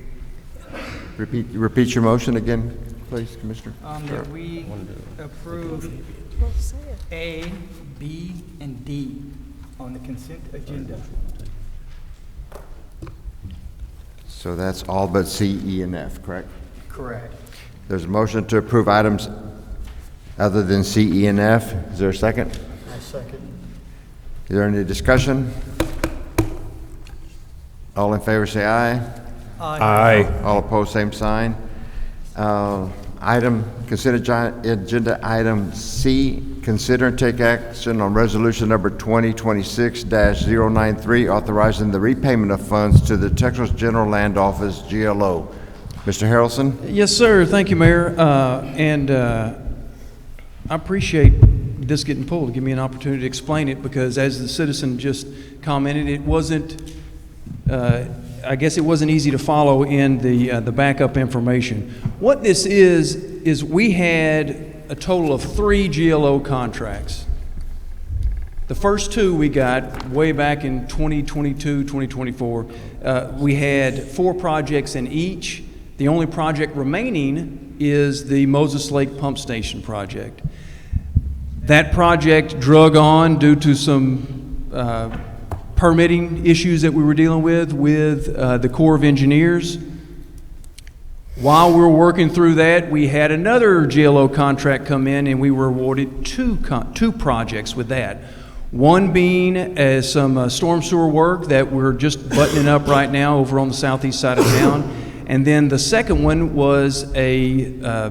Repeat your motion again, please, Commissioner. That we approve A, B, and D on the consent agenda. So that's all but C, E, and F, correct? Correct. There's a motion to approve items other than C, E, and F. Is there a second? I second. Is there any discussion? All in favor say aye. Aye. All opposed, same sign. Consent agenda item C, consider and take action on resolution number 2026-093, authorizing the repayment of funds to the Texas General Land Office, GLO. Mr. Harrelson? Yes, sir. Thank you, Mayor. I appreciate this getting pulled to give me an opportunity to explain it, because as the citizen just commented, it wasn't, I guess it wasn't easy to follow in the backup information. What this is we had a total of 3 GLO contracts. The first 2 we got way back in 2022, 2024. We had 4 projects in each. The only project remaining is the Moses Lake Pump Station project. That project drug on due to some permitting issues that we were dealing with the Corps of Engineers. While we were working through that, we had another GLO contract come in, and we were awarded two projects with that. One being some storm sewer work that we're just buttoning up right now over on the southeast side of town. And then the second one was a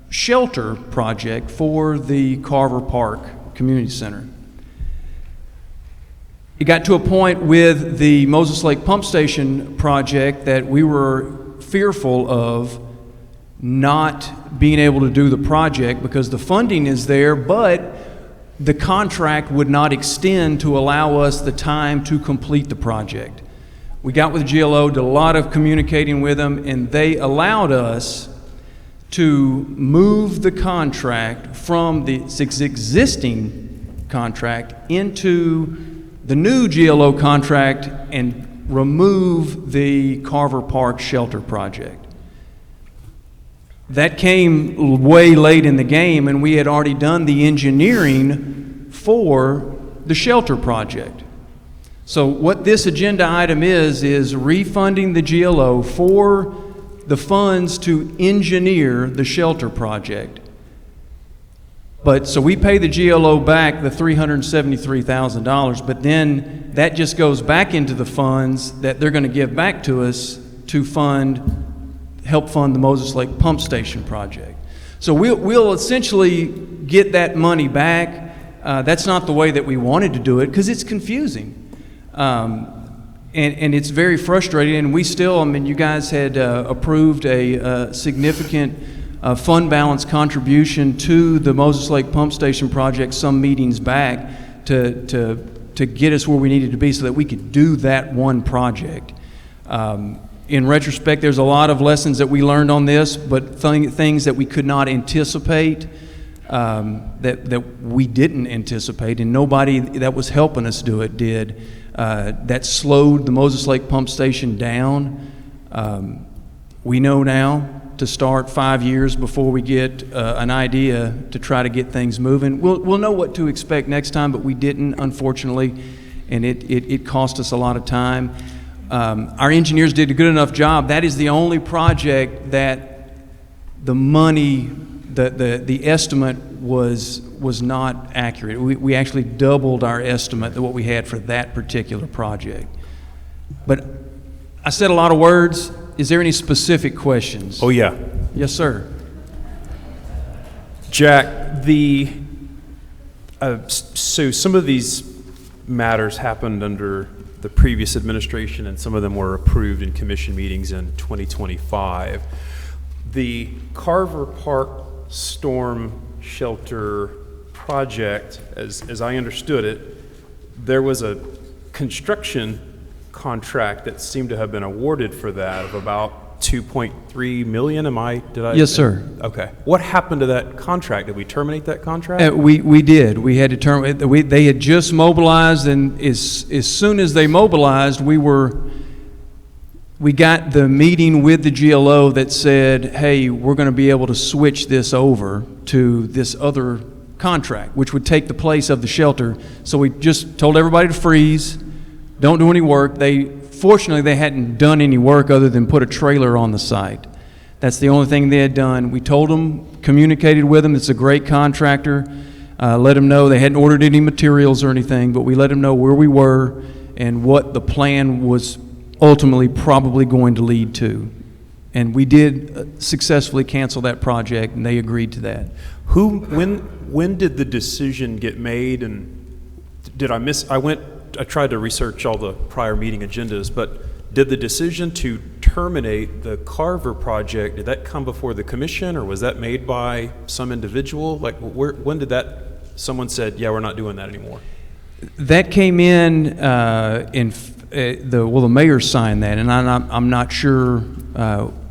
shelter project for the Carver Park Community Center. It got to a point with the Moses Lake Pump Station project that we were fearful of not being able to do the project because the funding is there, but the contract would not extend to allow us the time to complete the project. We got with GLO, did a lot of communicating with them, and they allowed us to move the contract from the existing contract into the new GLO contract and remove the Carver Park Shelter project. That came way late in the game, and we had already done the engineering for the shelter project. So what this agenda item is refunding the GLO for the funds to engineer the shelter project. But so we pay the GLO back the $373,000, but then that just goes back into the funds that they're going to give back to us to help fund the Moses Lake Pump Station project. So we'll essentially get that money back. That's not the way that we wanted to do it because it's confusing. And it's very frustrating, and we still, you guys had approved a significant fund balance contribution to the Moses Lake Pump Station project some meetings back to get us where we needed to be so that we could do that one project. In retrospect, there's a lot of lessons that we learned on this, but things that we could not anticipate, that we didn't anticipate, and nobody that was helping us do it did. That slowed the Moses Lake Pump Station down. We know now to start 5 years before we get an idea to try to get things moving. We'll know what to expect next time, but we didn't, unfortunately, and it cost us a lot of time. Our engineers did a good enough job. That is the only project that the money, the estimate was not accurate. We actually doubled our estimate than what we had for that particular project. But I said a lot of words. Is there any specific questions? Oh, yeah. Yes, sir. Jack, so some of these matters happened under the previous administration, and some of them were approved in commission meetings in 2025. The Carver Park Storm Shelter project, as I understood it, there was a construction contract that seemed to have been awarded for that of about $2.3 million. Yes, sir. Okay. What happened to that contract? Did we terminate that contract? We did. We had to terminate. They had just mobilized, and as soon as they mobilized, we got the meeting with the GLO that said, hey, we're going to be able to switch this over to this other contract, which would take the place of the shelter. So we just told everybody to freeze, don't do any work. Fortunately, they hadn't done any work other than put a trailer on the site. That's the only thing they had done. We told them, communicated with them, it's a great contractor, let them know they hadn't ordered any materials or anything, but we let them know where we were and what the plan was ultimately probably going to lead to. And we did successfully cancel that project, and they agreed to that. When did the decision get made, and did I miss? I tried to research all the prior meeting agendas, but did the decision to terminate the Carver project, did that come before the commission, or was that made by some individual? Like, when did someone said, yeah, we're not doing that anymore? That came in the mayor signed that, and I'm not sure,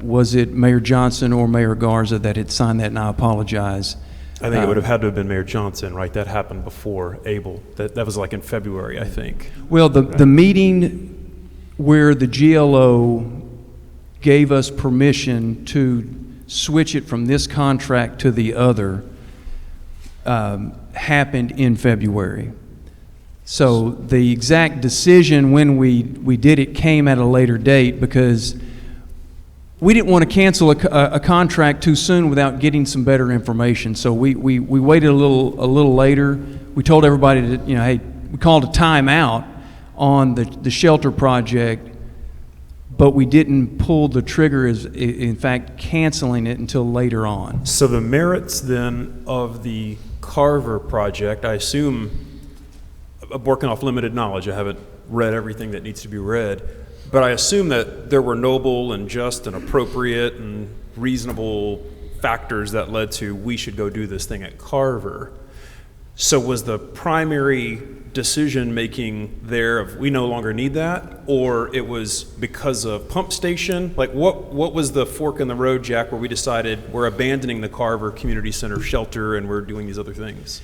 was it Mayor Johnson or Mayor Garza that had signed that, and I apologize. I think it would have had to have been Mayor Johnson, right? That happened before Abel. That was like in February, I think. Well, the meeting where the GLO gave us permission to switch it from this contract to the other happened in February. So the exact decision when we did it came at a later date because we didn't want to cancel a contract too soon without getting some better information. So we waited a little later. We told everybody that, hey, we called a timeout on the shelter project, but we didn't pull the trigger as, in fact, canceling it until later on. So the merits then of the Carver project, I assume, I'm working off limited knowledge. I haven't read everything that needs to be read. But I assume that there were noble and just and appropriate and reasonable factors that led to we should go do this thing at Carver. So was the primary decision-making there of we no longer need that, or it was because of pump station? Like what was the fork in the road, Jack, where we decided we're abandoning the Carver Community Center shelter and we're doing these other things?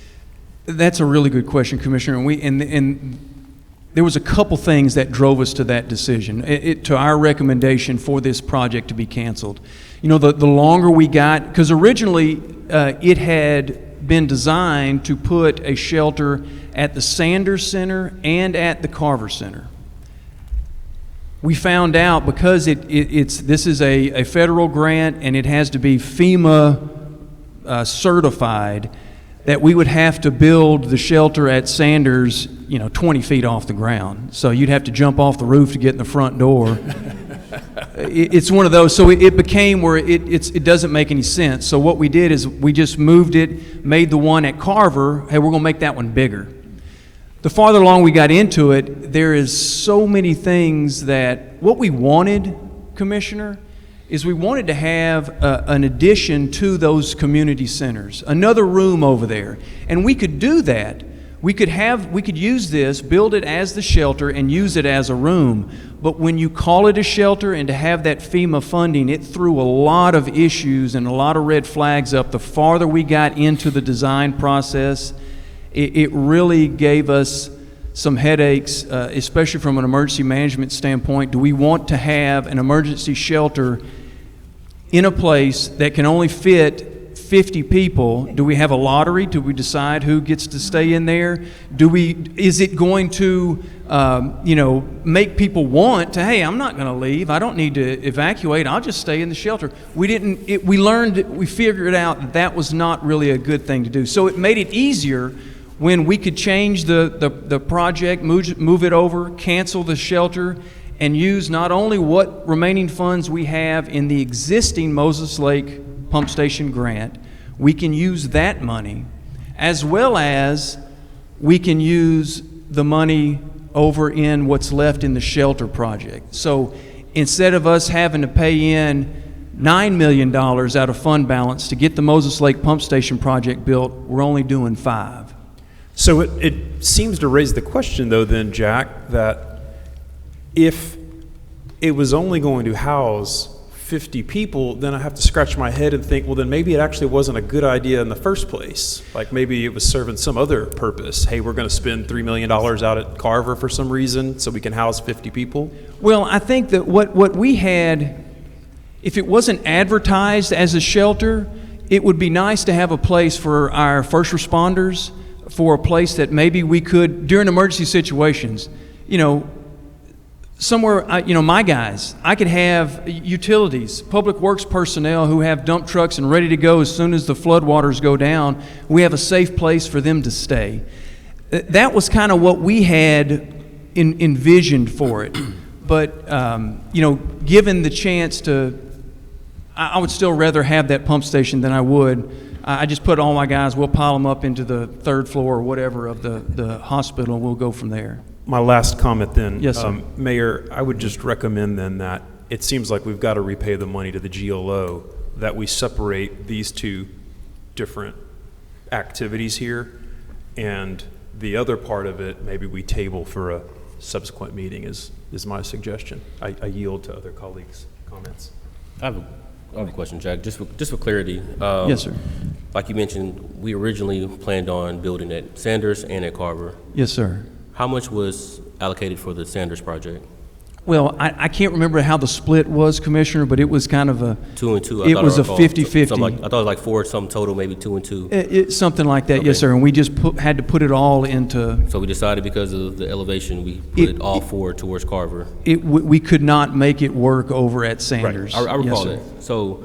That's a really good question, Commissioner. And there was a couple things that drove us to that decision, to our recommendation for this project to be canceled. The longer we got, because originally it had been designed to put a shelter at the Sanders Center and at the Carver Center. We found out because this is a federal grant and it has to be FEMA certified, that we would have to build the shelter at Sanders, 20 feet off the ground. So you'd have to jump off the roof to get in the front door. It's one of those. So it became where it doesn't make any sense. So what we did is we just moved it, made the one at Carver. Hey, we're going to make that one bigger. The farther along we got into it, there is so many things that what we wanted, Commissioner, is we wanted to have an addition to those community centers, another room over there. And we could do that. We could use this, build it as the shelter and use it as a room. But when you call it a shelter and to have that FEMA funding, it threw a lot of issues and a lot of red flags up. The farther we got into the design process, it really gave us some headaches, especially from an emergency management standpoint. Do we want to have an emergency shelter in a place that can only fit 50 people? Do we have a lottery? Do we decide who gets to stay in there? Is it going to, make people want to, hey, I'm not going to leave. I don't need to evacuate. I'll just stay in the shelter. We figured out that was not really a good thing to do. So it made it easier when we could change the project, move it over, cancel the shelter, and use not only what remaining funds we have in the existing Moses Lake Pump Station grant, we can use that money, as well as we can use the money over in what's left in the shelter project. So instead of us having to pay in $9 million out of fund balance to get the Moses Lake Pump Station project built, we're only doing $5 million. So it seems to raise the question, though, then, Jack, that if it was only going to house 50 people, then I have to scratch my head and think, well, then maybe it actually wasn't a good idea in the first place. Like maybe it was serving some other purpose. Hey, we're going to spend $3 million out at Carver for some reason so we can house 50 people. Well, I think that what we had, if it wasn't advertised as a shelter, it would be nice to have a place for our first responders, for a place that maybe we could, during emergency situations, somewhere, my guys, I could have utilities, public works personnel who have dump trucks and ready to go as soon as the floodwaters go down. We have a safe place for them to stay. That was kind of what we had envisioned for it. But, given the chance to, I would still rather have that pump station than I would. I just put all my guys, we'll pile them up into the third floor or whatever of the hospital, and we'll go from there. My last comment then. Yes, sir. Mayor, I would just recommend then that it seems like we've got to repay the money to the GLO, that we separate these two different activities here, and the other part of it, maybe we table for a subsequent meeting is my suggestion. I yield to other colleagues' comments. I have a question, Jack, just for clarity. Yes, sir. Like you mentioned, we originally planned on building at Sanders and at Carver. Yes, sir. How much was allocated for the Sanders project? Well, I can't remember how the split was, Commissioner, but it was kind of a 2 and 2. It was a 50-50. I thought it was like 4 some total, maybe 2 and 2. Something like that, Okay. yes, sir. And we just had to put it all into. So we decided because of the elevation, we put it all forward towards Carver. We could not make it work over at Sanders. Right. I recall Yes, sir. that. So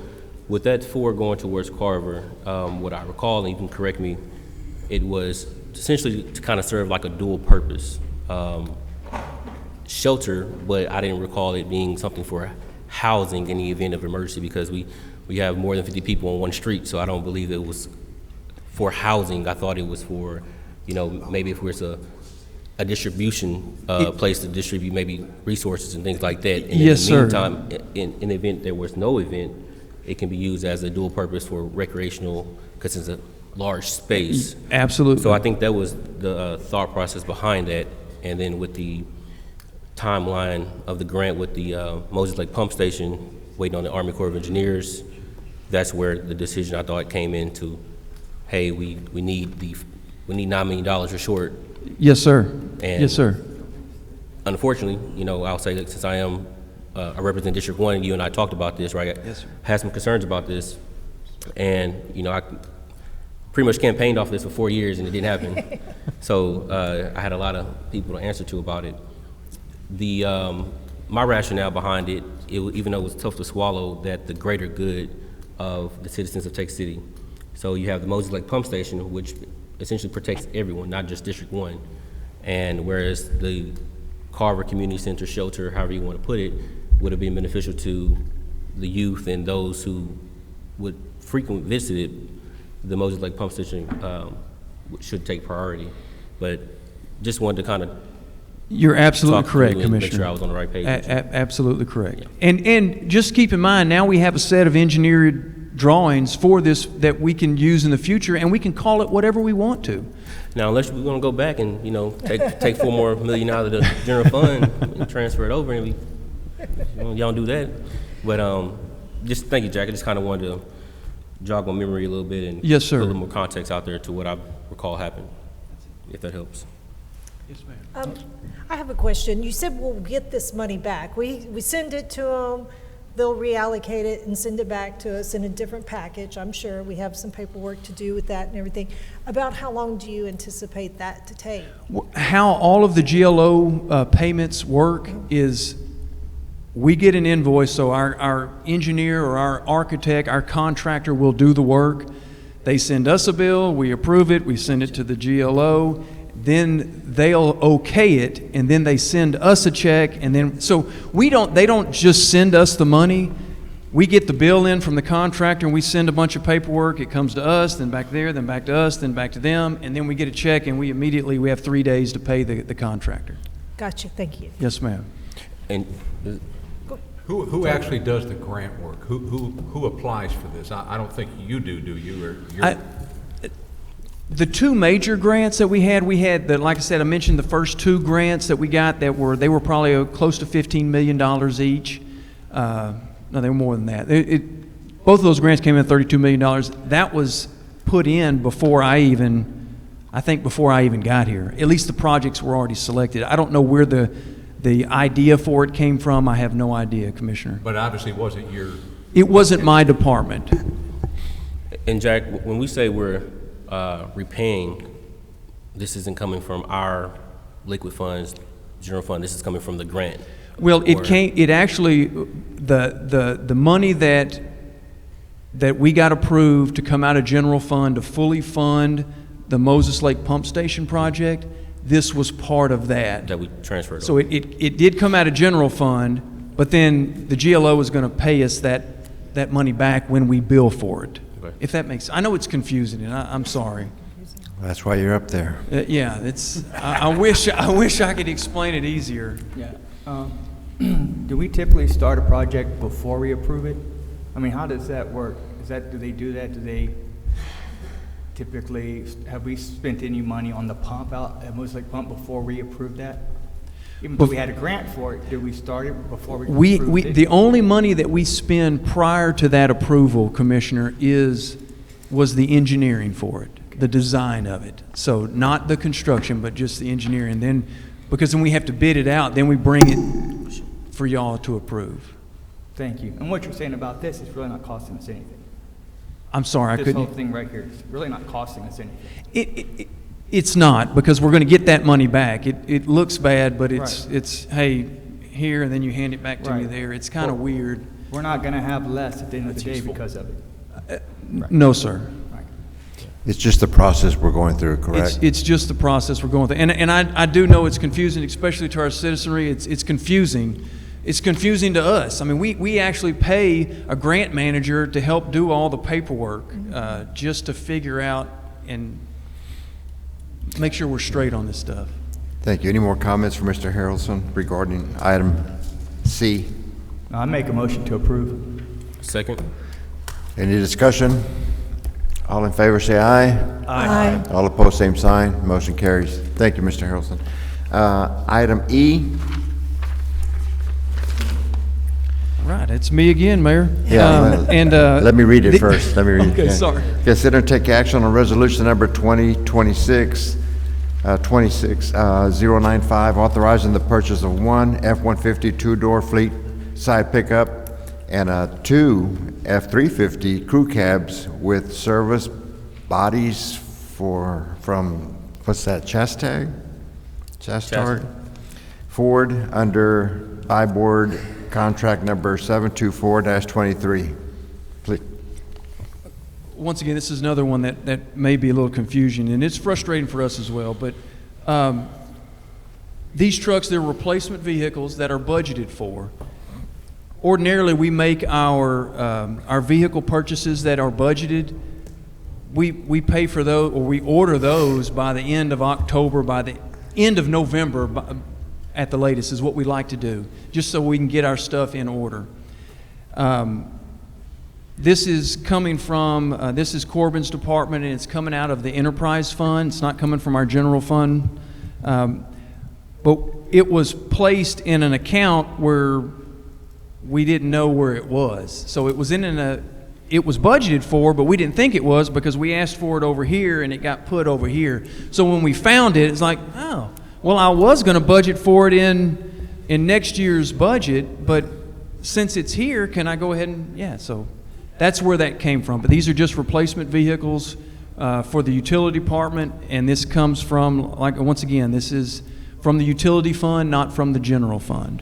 with that 4 going towards Carver, what I recall, and you can correct me, it was essentially to kind of serve like a dual purpose. Shelter, but I didn't recall it being something for housing in the event of emergency because we have more than 50 people on one street, so I don't believe it was for housing. I thought it was for, maybe if there's a distribution place to distribute maybe resources and things like that. And yes, in the sir. meantime, in the event there was no event, it can be used as a dual purpose for recreational because it's a large space. Absolutely. So I think that was the thought process behind that. And then with the timeline of the grant with the Moses Lake Pump Station, waiting on the Army Corps of Engineers, that's where the decision I thought came into, hey, we need $9 million or short. Yes, sir. And yes, sir. Unfortunately, I'll say that since I represent District 1, you and I talked about this, right? Yes, sir. I had some concerns about this, and I pretty much campaigned off this for 4 years and it didn't happen. So I had a lot of people to answer to about it. My rationale behind it, even though it was tough to swallow, that the greater good of the citizens of Texas City. So you have the Moses Lake Pump Station, which essentially protects everyone, not just District 1. And whereas the Carver Community Center shelter, however you want to put it, would have been beneficial to the youth and those who would frequently visit it, the Moses Lake Pump Station should take priority. But just wanted to kind of You're absolutely correct, Commissioner. Make sure I was on the right page. Absolutely correct. Yeah. And just keep in mind, now we have a set of engineered drawings for this that we can use in the future, and we can call it whatever we want to. Now, unless we're going to go back and take $4 more million out of the general fund and transfer it over, and y'all don't do that. But just thank you, Jack. I just kind of wanted to jog my memory a little bit and yes, sir. Put a little more context out there to what I recall happened, if that helps. Yes, ma'am. I have a question. You said we'll get this money back. We send it to them, they'll reallocate it and send it back to us in a different package. I'm sure we have some paperwork to do with that and everything. About how long do you anticipate that to take? How all of the GLO payments work is we get an invoice, so our engineer or our architect, our contractor will do the work. They send us a bill, we approve it, we send it to the GLO, then they'll okay it, and then they send us a check, and then, so they don't just send us the money. we get the bill in from the contractor and we send a bunch of paperwork. It comes to us, then back there, then back to us, then back to them, and then we get a check and we have 3 days to pay the contractor. Gotcha, thank you. Yes, ma'am. And Who actually does the grant work? Who applies for this? I don't think you do you? Or you're The two major grants that we had, like I said, I mentioned the first 2 grants that we got they were probably close to $15 million each. No, they were more than that. Both of those grants came in at $32 million. That was put in before I even got here. At least the projects were already selected. I don't know where the idea for it came from. I have no idea, Commissioner. But obviously wasn't your... It wasn't my department. And Jack, when we say we're repaying, this isn't coming from our liquid funds, general fund, this is coming from the grant. Well, it actually, the money that we got approved to come out of general fund to fully fund the Moses Lake Pump Station project, this was part of that. That we transferred So it did come out of general fund, but then the GLO is going to pay us that money back when we bill for it. Okay. If that makes, I know it's confusing, and I'm sorry. That's why you're up there. Yeah, I wish I could explain it easier. Yeah. Do we typically start a project before we approve it? I mean, how does that work? Do they do that? Do they typically, have we spent any money on the pump out at Moses Lake Pump before we approved that? Even though we had a grant for it, did we start it before we approved it? The only money that we spend prior to that approval, Commissioner, was the engineering for it, the design of it. So not the construction, but just the engineering. Then, because then we have to bid it out, then we bring it for y'all to approve. Thank you. And what you're saying about this is really not costing us anything. I'm sorry, I This couldn't. whole thing right here is really not costing us anything. It's not, because we're going to get that money back. It looks bad, but Right. it's hey, here, and then you hand it back to me Right. there. It's kind of weird. We're not going to have less at the end of the day because of it. No, sir. It's just the process we're going through, correct? It's just the process we're going through. And I do know it's confusing, especially to our citizenry. It's confusing. It's confusing to us. I mean, we actually pay a grant manager to help do all the paperwork just to figure out and make sure we're straight on this stuff. Thank you. Any more comments from Mr. Harrelson regarding item C? I make a motion to approve. Second. Any discussion? All in favor say aye. Aye. All opposed, same sign. Motion carries. Thank you, Mr. Harrelson. Item E. Right, it's me again, Mayor. Yeah, let me read it first. Let me read it. Okay, sorry. Consider and take action on resolution number 20695, authorizing the purchase of one F-150 two-door fleet side pickup and 2 F-350 crew cabs with service bodies from, what's that, Chastag? Ford under I-Board contract number 724-23. Please. Once again, this is another one that may be a little confusion, and it's frustrating for us as well, but these trucks, they're replacement vehicles that are budgeted for. Ordinarily, we make our vehicle purchases that are budgeted, we pay for those, or we order those by the end of October, by the end of November, at the latest, is what we like to do, just so we can get our stuff in order. This is coming from, this is Corbin's department, and it's coming out of the enterprise fund. It's not coming from our general fund. But it was placed in an account where we didn't know where it was. So it was it was budgeted for, but we didn't think it was because we asked for it over here and it got put over here. So when we found it, it's like, oh, well, I was going to budget for it in next year's budget, but since it's here, can I go ahead and, yeah, so that's where that came from. But these are just replacement vehicles for the utility department, and this comes from, like, once again, this is from the utility fund, not from the general fund.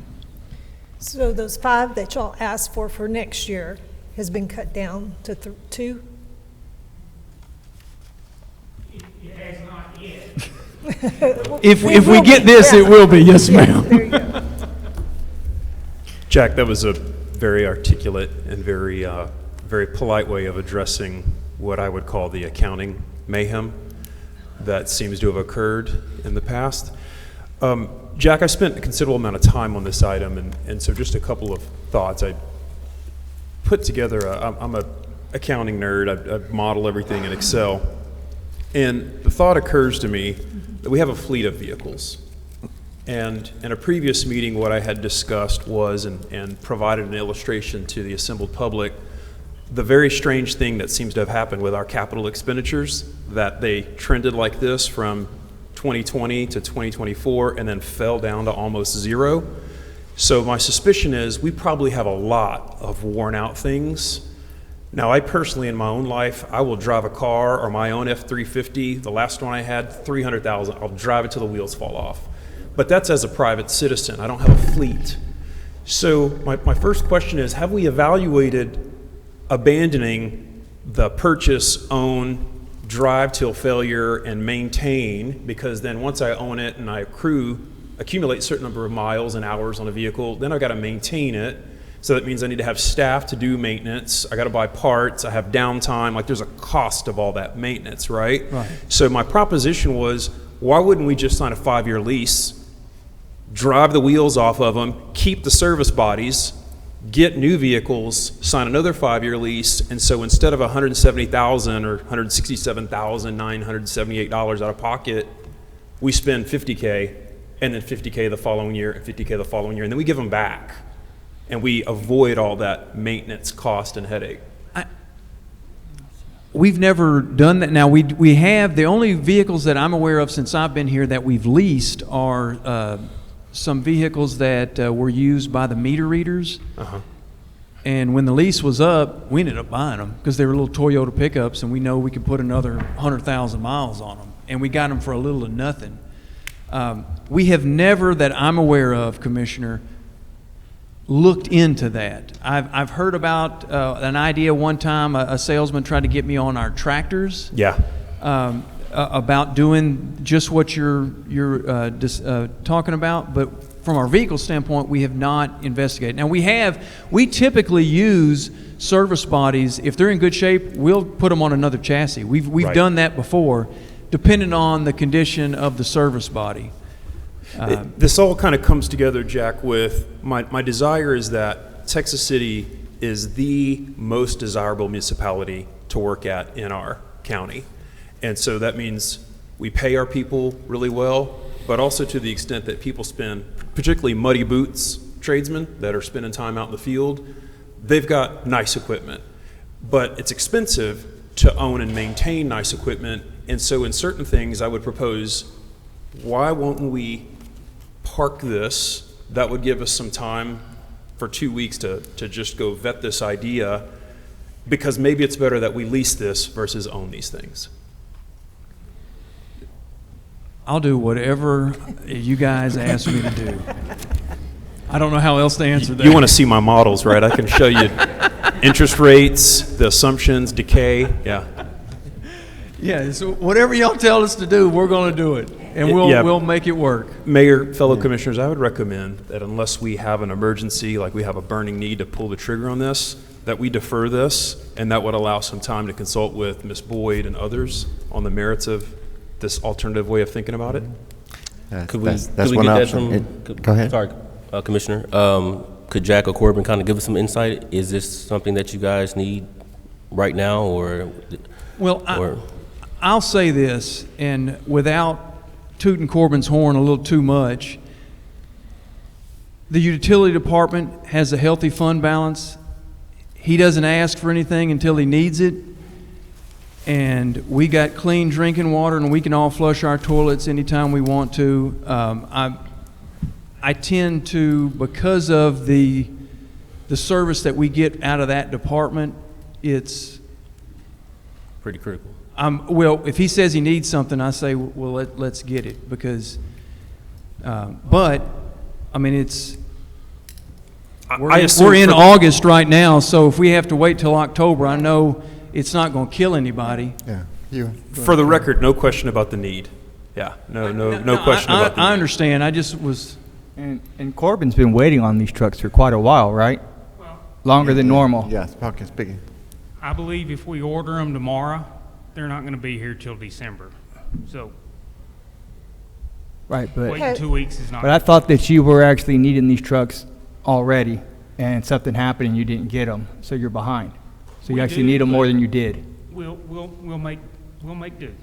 So those 5 that y'all asked for next year has been cut down to 2? It has not yet. If we get this, it will be, yes, ma'am. There you go. Jack, that was a very articulate and very polite way of addressing what I would call the accounting mayhem that seems to have occurred in the past. Jack, I spent a considerable amount of time on this item, and so just a couple of thoughts. I put together, I'm an accounting nerd, I model everything in Excel, and the thought occurs to me that we have a fleet of vehicles. And in a previous meeting, what I had discussed was, and provided an illustration to the assembled public, the very strange thing that seems to have happened with our capital expenditures, that they trended like this from 2020 to 2024 and then fell down to almost zero. So my suspicion is we probably have a lot of worn out things. Now, I personally, in my own life, I will drive a car or my own F-350. The last one I had, 300,000. I'll drive it till the wheels fall off. But that's as a private citizen. I don't have a fleet. So my first question is, have we evaluated abandoning the purchase, own, drive till failure, and maintain? Because then once I own it and I accumulate a certain number of miles and hours on a vehicle, then I've got to maintain it. So that means I need to have staff to do maintenance. I got to buy parts. I have downtime. Like, there's a cost of all that maintenance, right? Right. So my proposition was, why wouldn't we just sign a 5-year lease, drive the wheels off of them, keep the service bodies, get new vehicles, sign another 5-year lease, and so instead of $170,000 or $167,978 out of pocket, we spend $50K, and then $50K the following year, and $50K the following year, and then we give them back, and we avoid all that maintenance cost and headache. We've never done that. Now, we have, the only vehicles that I'm aware of since I've been here that we've leased are some vehicles that were used by the meter readers. Uh-huh. And when the lease was up, we ended up buying them because they were little Toyota pickups, and we know we could put another 100,000 miles on them. And we got them for a little to nothing. We have never, that I'm aware of, Commissioner, looked into that. I've heard about an idea one time. A salesman tried to get me on our tractors. Yeah. About doing just what you're talking about, but from our vehicle standpoint, we have not investigated. Now we typically use service bodies. If they're in good shape, we'll put them on another chassis. We've Right. done that before, depending on the condition of the service body. This all kind of comes together, Jack, with my desire is that Texas City is the most desirable municipality to work at in our county. And so that means we pay our people really well, but also to the extent that people spend, particularly muddy boots tradesmen that are spending time out in the field, they've got nice equipment. But it's expensive to own and maintain nice equipment. And so in certain things, I would propose, why won't we park this? That would give us some time for 2 weeks to just go vet this idea, because maybe it's better that we lease this versus own these things. I'll do whatever you guys ask me to do. I don't know how else to answer that. You want to see my models, right? I can show you interest rates, the assumptions, decay. Yeah. Yeah, so whatever y'all tell us to do, we're going to do it, and we'll make it work. Mayor, fellow commissioners, I would recommend that unless we have an emergency, like we have a burning need to pull the trigger on this, that we defer this, and that would allow some time to consult with Ms. Boyd and others on the merits of this alternative way of thinking about it. Could we That's get one that option. from? Go ahead. Sorry, Commissioner. Could Jack or Corbin kind of give us some insight? Is this something that you guys need right now, or? Well, I'll say this, and without tooting Corbin's horn a little too much, the utility department has a healthy fund balance. He doesn't ask for anything until he needs it. And we got clean drinking water, and we can all flush our toilets anytime we want to. I tend to, because of the service that we get out of that department, it's pretty critical. Well, if he says he needs something, I say, well, let's get it, because. But I mean, it's. We're in August right now, so if we have to wait till October, I know it's not going to kill anybody. Yeah. For the record, no question about the need. Yeah, no question about the need. I understand. I just was. And Corbin's been waiting on these trucks for quite a while, right? longer than normal. Yes, Pumpkin speaking. I believe if we order them tomorrow, they're not going to be here till December. So Right, but waiting 2 weeks is not. But I thought that you were actually needing these trucks already, and something happened and you didn't get them, so you're behind. So you We actually do, need them more but than you did. We'll make do.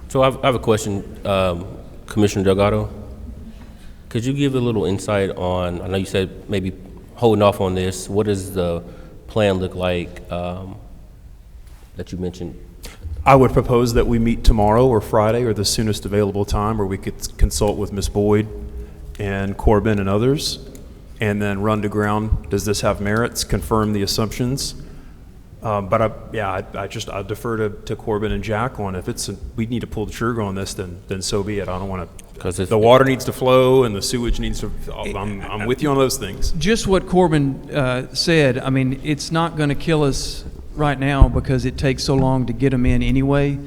So I have a question, Commissioner Delgado. Could you give a little insight on, I know you said maybe holding off on this, what does the plan look like that you mentioned? I would propose that we meet tomorrow or Friday or the soonest available time where we could consult with Ms. Boyd and Corbin and others, and then run to ground. Does this have merits? Confirm the assumptions. But I defer to Corbin and Jack on if we need to pull the trigger on this, then so be it. I don't want to, because the water needs to flow and the sewage needs to, I'm with you on those things. Just what Corbin said, I mean, it's not going to kill us right now because it takes so long to get them in anyway.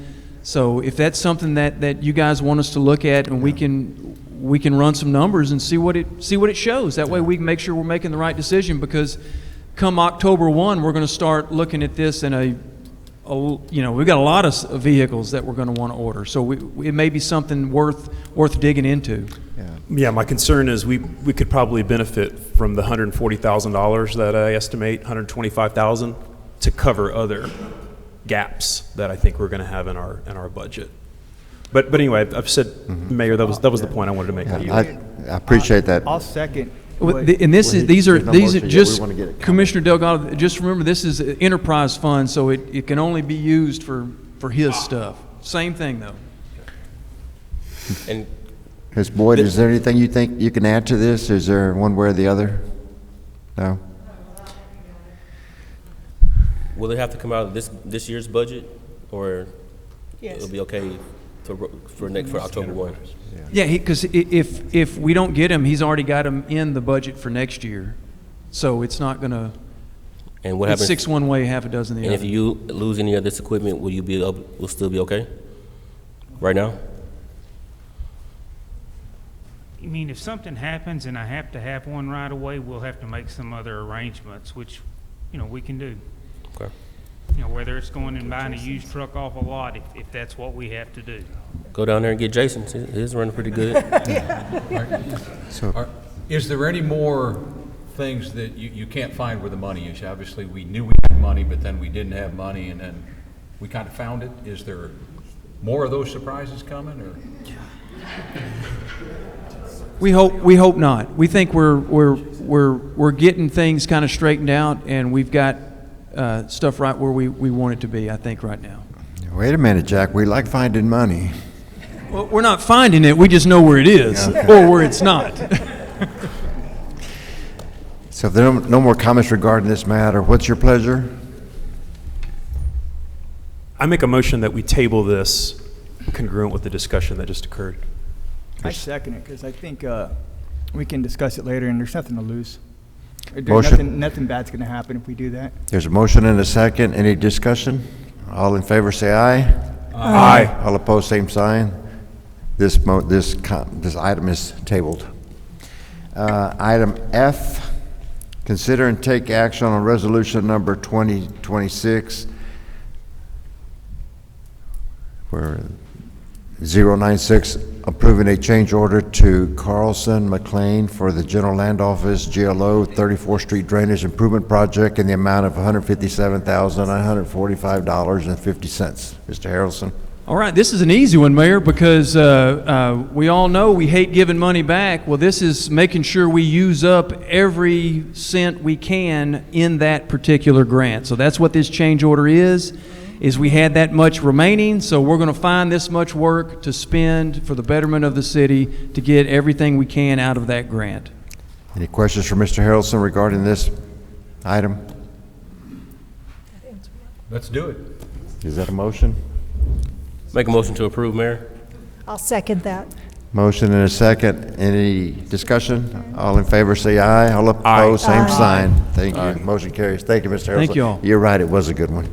So if that's something that you guys want us to look at, and we can run some numbers and see what it shows. That way we can make sure we're making the right decision, because come October 1, we're going to start looking at this in we've got a lot of vehicles that we're going to want to order. So it may be something worth digging into. Yeah, my concern is we could probably benefit from the $140,000 that I estimate, $125,000, to cover other gaps that I think we're going to have in our budget. But anyway, I've said, Mayor, that was the point I wanted to make. I appreciate that. I'll second. And these are motion yet. just, We wanna get it Commissioner Delgado, just remember, this is an enterprise fund, so it can only be used for his stuff. Same thing, though. And Ms. Boyd, is there anything you think you can add to this? Is there one way or the other? No? will it have to come out of this year's budget, or Yes. it'll be okay for October 1? Yeah, because if we don't get him, he's already got him in the budget for next year. So it's not going to, And what it's happens? 6 one way, half a dozen the And other. if you lose any of this equipment, will still be okay? Right now? I mean, if something happens and I have to have one right away, we'll have to make some other arrangements, which, we can do. Okay. Whether it's going and buying a used truck off a lot, if that's what we have to do. Go down there and get Jason's. His running pretty good. Is there any more things that you can't find where the money is? Obviously, we knew we had money, but then we didn't have money, and then we kind of found it. Is there more of those surprises coming, or? We hope not. We think we're getting things kind of straightened out, and we've got stuff right where we want it to be, I think, right now. Wait a minute, Jack. We like finding money. Well, we're not finding it. We just know where it is, Okay. or where it's not. So if there are no more comments regarding this matter, what's your pleasure? I make a motion that we table this congruent with the discussion that just occurred. I second it, because I think we can discuss it later, and there's nothing to lose. Motion. Nothing bad's going to happen if we do that. There's a motion and a second. Any discussion? All in favor say aye. Aye. All opposed, same sign. This item is tabled. Item F, consider and take action on resolution number 2026 for 096, approving a change order to Carlson McLean for the General Land Office GLO 34th Street Drainage Improvement Project in the amount of $157,945.50. Mr. Harrelson. All right, this is an easy one, Mayor, because we all know we hate giving money back. Well, this is making sure we use up every cent we can in that particular grant. So that's what this change order is we had that much remaining, so we're going to find this much work to spend for the betterment of the city to get everything we can out of that grant. Any questions for Mr. Harrelson regarding this item? Let's do it. Is that a motion? Make a motion to approve, Mayor. I'll second that. Motion and a second. Any discussion? All in favor say aye. All opposed, same Aye. sign. Thank you. Motion carries. Thank you, Mr. Harrelson. Thank you all. You're right, it was a good one.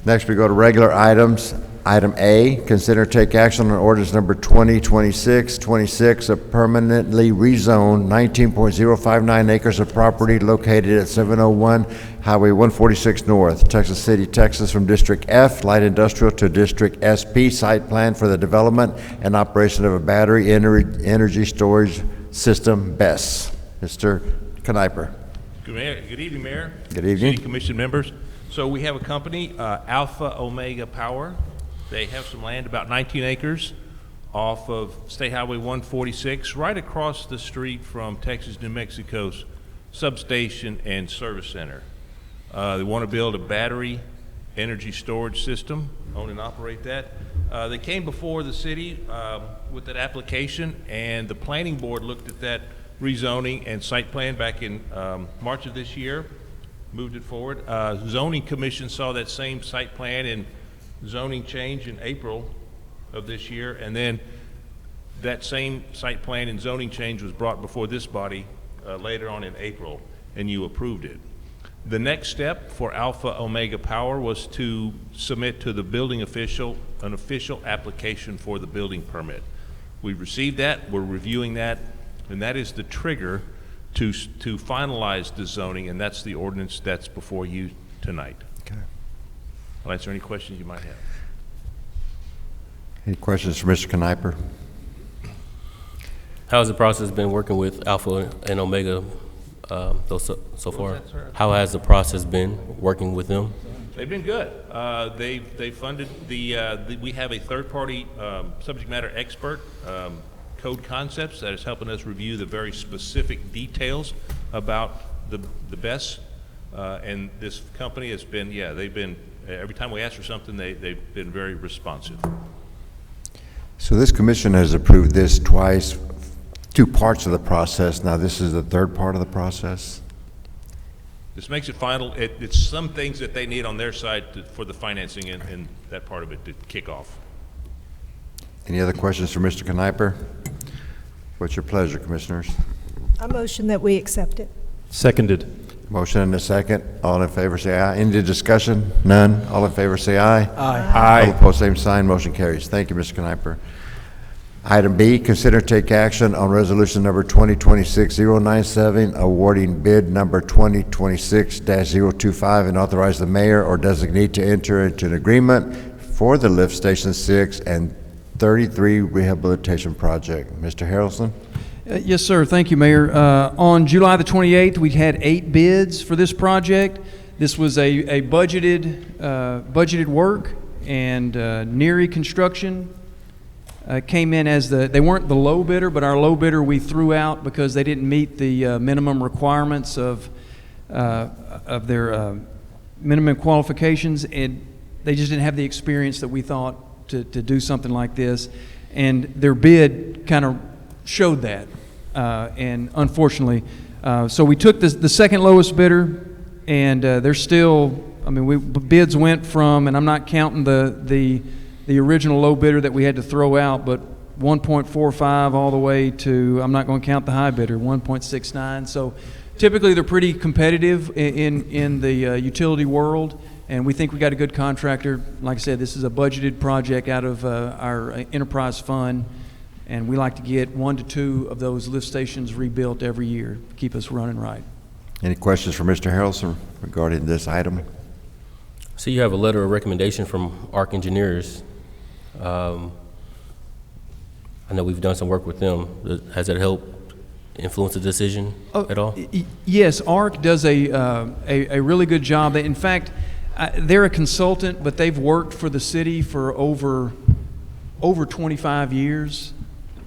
Next, we go to regular items. Item A, consider take action on ordinance number 2026-26, of permanently rezone 19.059 acres of property located at 701 Highway 146 North, Texas City, Texas, from District F, Light Industrial, to District SP, site plan for the development and operation of a battery energy storage system, BESS. Mr. Kniper. Good evening, Mayor. Good evening. City Commission members. So we have a company, Alpha Omega Power. They have some land, about 19 acres, off of State Highway 146, right across the street from Texas New Mexico's substation and service center. They want to build a battery energy storage system, own and operate that. They came before the city with that application, and the planning board looked at that rezoning and site plan back in March of this year, moved it forward. Zoning Commission saw that same site plan and zoning change in April of this year, and then that same site plan and zoning change was brought before this body later on in April, and you approved it. The next step for Alpha Omega Power was to submit to the building official an official application for the building permit. We received that, we're reviewing that, and that is the trigger to finalize the zoning, and that's the ordinance that's before you tonight. Okay. I'll answer any questions you might have. Any questions for Mr. Kniper? How has the process been working with Alpha and Omega so far? How has the process been working with them? They've been good. They funded we have a third-party subject matter expert, Code Concepts, that is helping us review the very specific details about the BESS. And this company has been, they've been, every time we ask for something, they've been very responsive. So this commission has approved this twice, two parts of the process. Now this is the third part of the process? This makes it final. It's some things that they need on their side for the financing and that part of it to kick off. Any other questions for Mr. Kniper? What's your pleasure, commissioners? I motion that we accept it. Seconded. Motion and a second. All in favor say aye. Any discussion? None. All in favor say aye. Aye. All opposed, same sign. Motion carries. Thank you, Mr. Kniper. Item B, consider take action on resolution number 2026-097, awarding bid number 2026-025, and authorize the mayor or designee to enter into an agreement for the Lift Station 6 and 33 rehabilitation project. Mr. Harrelson? Yes, sir. Thank you, Mayor. On July the 28th, we had 8 bids for this project. This was a budgeted work, and Neary Construction came in as they weren't the low bidder, but our low bidder we threw out because they didn't meet the minimum requirements of their minimum qualifications, and they just didn't have the experience that we thought to do something like this. And their bid kind of showed that, and unfortunately, so we took the second lowest bidder, and they're still, I mean, bids went from, and I'm not counting the original low bidder that we had to throw out, but 1.45 all the way to, I'm not going to count the high bidder, 1.69. So typically they're pretty competitive in the utility world, and we think we got a good contractor. Like I said, this is a budgeted project out of our enterprise fund, and we like to get 1 to 2 of those lift stations rebuilt every year to keep us running right. Any questions for Mr. Harrelson regarding this item? So you have a letter of recommendation from ARC Engineers. I know we've done some work with them. Has that helped influence the decision at all? Yes, ARC does a really good job. In fact, they're a consultant, but they've worked for the city for over 25 years.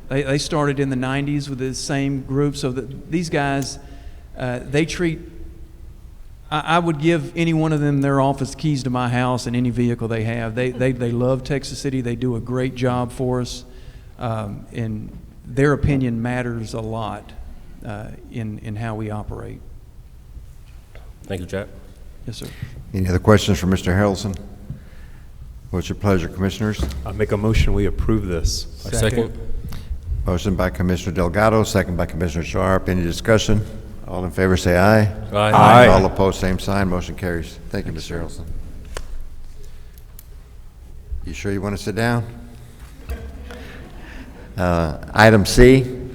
They started in the 90s with the same group. So these guys, they treat, I would give any one of them their office keys to my house and any vehicle they have. They love Texas City. They do a great job for us, and their opinion matters a lot in how we operate. Thank you, Jack. Yes, sir. Any other questions for Mr. Harrelson? What's your pleasure, commissioners? I make a motion we approve this. Second. Motion by Commissioner Delgado, second by Commissioner Sharp. Any discussion? All in favor say aye. Aye. All opposed, same sign. Motion carries. Thank you, Mr. Harrelson. You sure you want to sit down? Item C,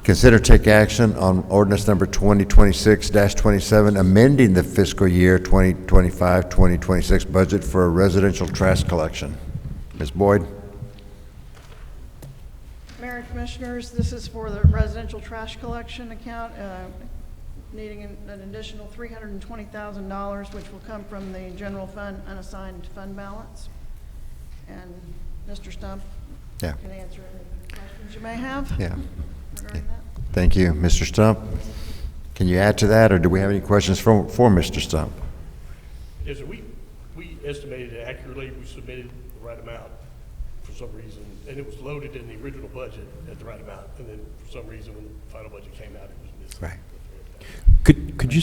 consider take action on ordinance number 2026-27, amending the fiscal year 2025-2026 budget for a residential trash collection. Ms. Boyd? Mayor and Commissioners, this is for the residential trash collection account, needing an additional $320,000, which will come from the general fund unassigned fund balance. And Mr. Stump Yeah. can answer any questions you may have. Yeah. regarding that. Thank you. Mr. Stump, can you add to that, or do we have any questions for Mr. Stump? Yes, sir. We estimated it accurately. We submitted the right amount for some reason, and it was loaded in the original budget at the right amount. And then for some reason, when the final budget came out, it was missing. Right. Could you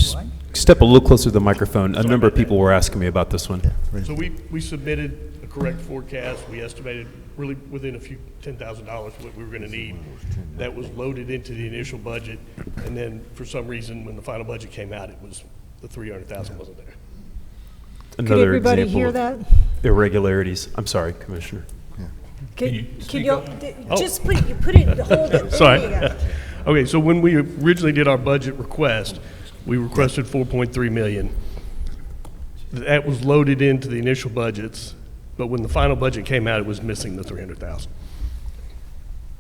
step a little closer to the microphone? A number of people were asking me about this one. So we submitted a correct forecast. We estimated really within a few $10,000 what we were going to need. That was loaded into the initial budget, and then for some reason, when the final budget came out, it was the $300,000 wasn't there. Another everybody example hear of that? irregularities. I'm sorry, Commissioner. Can you you speak up? just put it, hold it. Sorry. There you go. Okay, so when we originally did our budget request, we requested $4.3 million. That was loaded into the initial budgets, but when the final budget came out, it was missing the $300,000.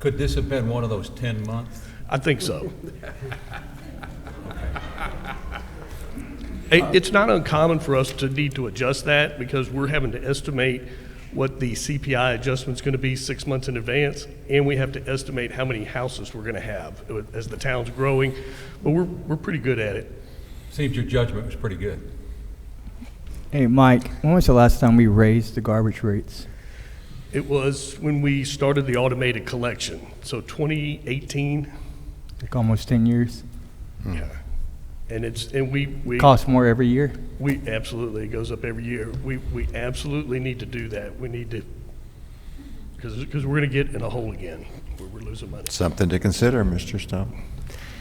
Could this have been one of those 10 months? I think so. It's not uncommon for us to need to adjust that because we're having to estimate what the CPI adjustment's going to be 6 months in advance, and we have to estimate how many houses we're going to have as the town's growing. But we're pretty good at it. Seems your judgment was pretty good. Hey, Mike, when was the last time we raised the garbage rates? It was when we started the automated collection, so 2018. Like almost 10 years? Yeah. And we Costs more every year? We absolutely, it goes up every year. We absolutely need to do that. We need to, because we're going to get in a hole again where we're losing money. Something to consider, Mr. Stump.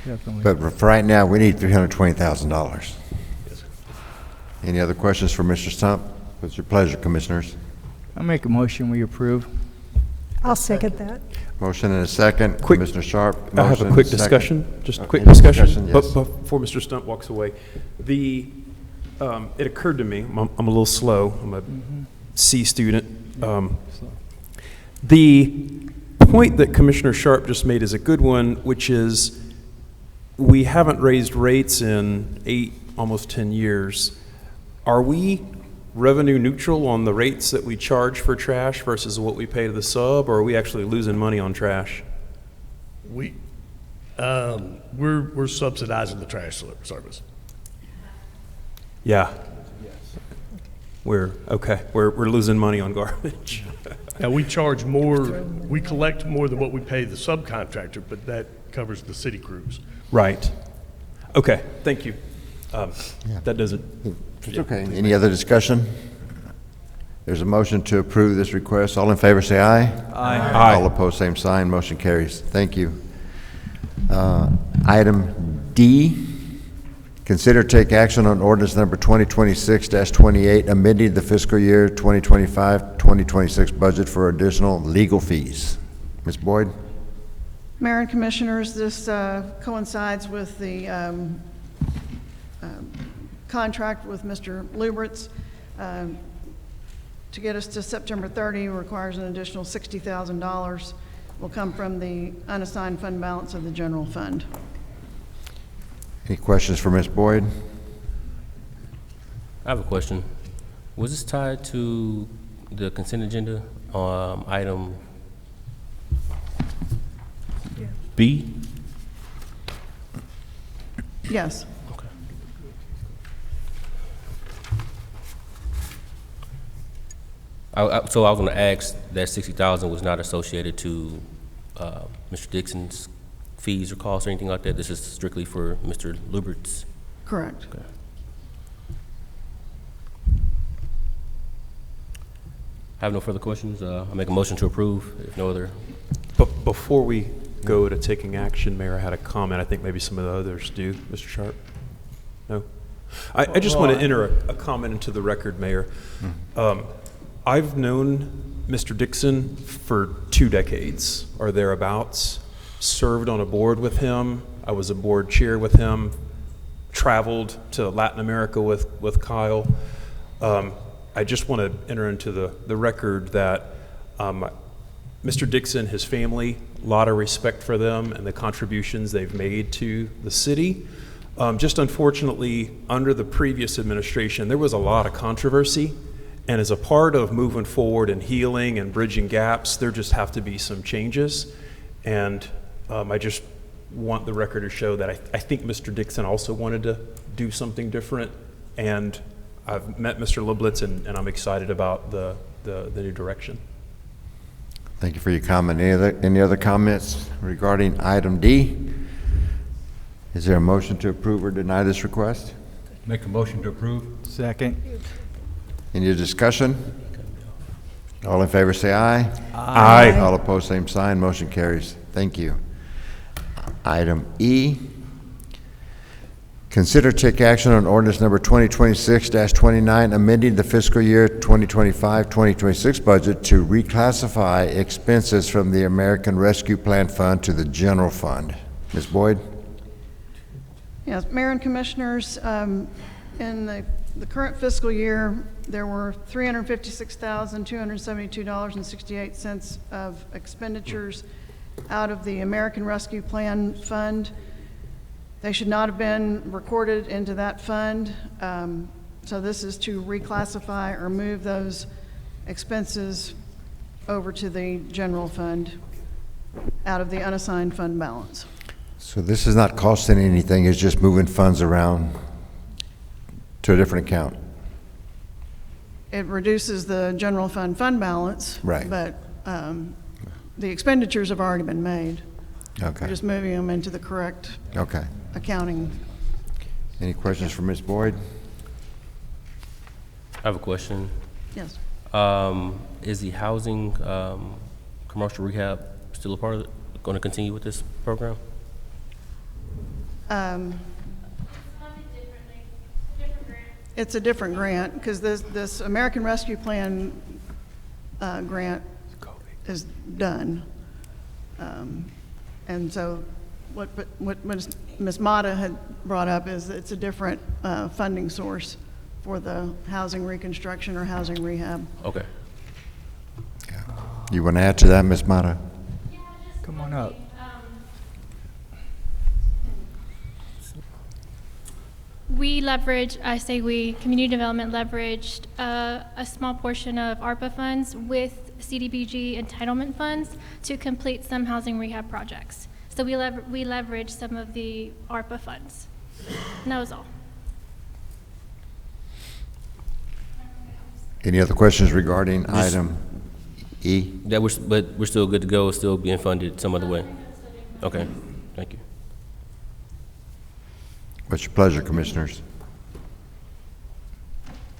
Definitely. But for right now, we need $320,000. Yes, sir. Any other questions for Mr. Stump? What's your pleasure, Commissioners? I make a motion, we approve. I'll second that. Motion and a second. Quick- Commissioner Sharp. I have a motion, quick second. discussion, just a quick Any discussion. yes. But before Mr. Stump walks away, it occurred to me, I'm a little slow, I'm a C student. The point that Commissioner Sharp just made is a good one, which is we haven't raised rates in 8, almost 10 years. Are we revenue neutral on the rates that we charge for trash versus what we pay to the sub, or are we actually losing money on trash? We're subsidizing the trash service. Yeah. We're losing money on garbage. Now, we charge more, we collect more than what we pay the subcontractor, but that covers the city crews. Right. Okay, thank you. That doesn't. It's okay. Any other discussion? There's a motion to approve this request. All in favor, say aye. Aye. All opposed, same sign. Motion carries. Thank you. Item D, consider take action on ordinance number 2026-28, amending the fiscal year 2025-2026 budget for additional legal fees. Ms. Boyd? Mayor and Commissioners, this coincides with the contract with Mr. Lubritz. To get us to September 30 requires an additional $60,000. Will come from the unassigned fund balance of the general fund. Any questions for Ms. Boyd? I have a question. Was this tied to the consent agenda, item B? Yes. Okay. So I was going to ask that 60,000 was not associated to Mr. Dixon's fees or costs or anything like that. This is strictly for Mr. Lubert's. Correct. Okay. I have no further questions. I'll make a motion to approve. If no other. But before we go to taking action, Mayor, I had a comment. I think maybe some of the others do. Mr. Sharp? No? I just want to enter a comment into the record, Mayor. I've known Mr. Dixon for 2 decades or thereabouts, served on a board with him. I was a board chair with him, traveled to Latin America with Kyle. I just want to enter into the record that Mr. Dixon, his family, a lot of respect for them and the contributions they've made to the city. Just unfortunately, under the previous administration, there was a lot of controversy. And as a part of moving forward and healing and bridging gaps, there just have to be some changes. And I just want the record to show that I think Mr. Dixon also wanted to do something different. And I've met Mr. Liblitz, and I'm excited about the new direction. Thank you for your comment. Any other comments regarding item D? Is there a motion to approve or deny this request? Make a motion to approve. Second. Any discussion? All in favor say aye. Aye. All opposed, same sign. Motion carries. Thank you. Item E. Consider take action on ordinance number 2026-29, amending the fiscal year 2025-2026 budget to reclassify expenses from the American Rescue Plan Fund to the general fund. Ms. Boyd? Yes, Mayor and Commissioners, in the current fiscal year, there were $356,272.68 of expenditures out of the American Rescue Plan Fund. They should not have been recorded into that fund. So this is to reclassify or move those expenses over to the general fund out of the unassigned fund balance. So this is not costing anything, it's just moving funds around to a different account. It reduces the general fund balance. Right. But the expenditures have already been made. Okay. We're just moving them into the correct Okay. accounting. Any questions for Ms. Boyd? I have a question. Yes. Is the housing commercial rehab still a part of it? Going to continue with this program? It's a different grant because this American Rescue Plan grant is done. And so what Ms. Mata had brought up is it's a different funding source for the housing reconstruction or housing rehab. Okay. You want to add to that, Ms. Mata? Come on up. We leverage, I say we, community development leveraged a small portion of ARPA funds with CDBG entitlement funds to complete some housing rehab projects. So we leveraged some of the ARPA funds. And that was all. Any other questions regarding item E? But we're still good to go, still being funded some other way? Okay, thank you. What's your pleasure, Commissioners?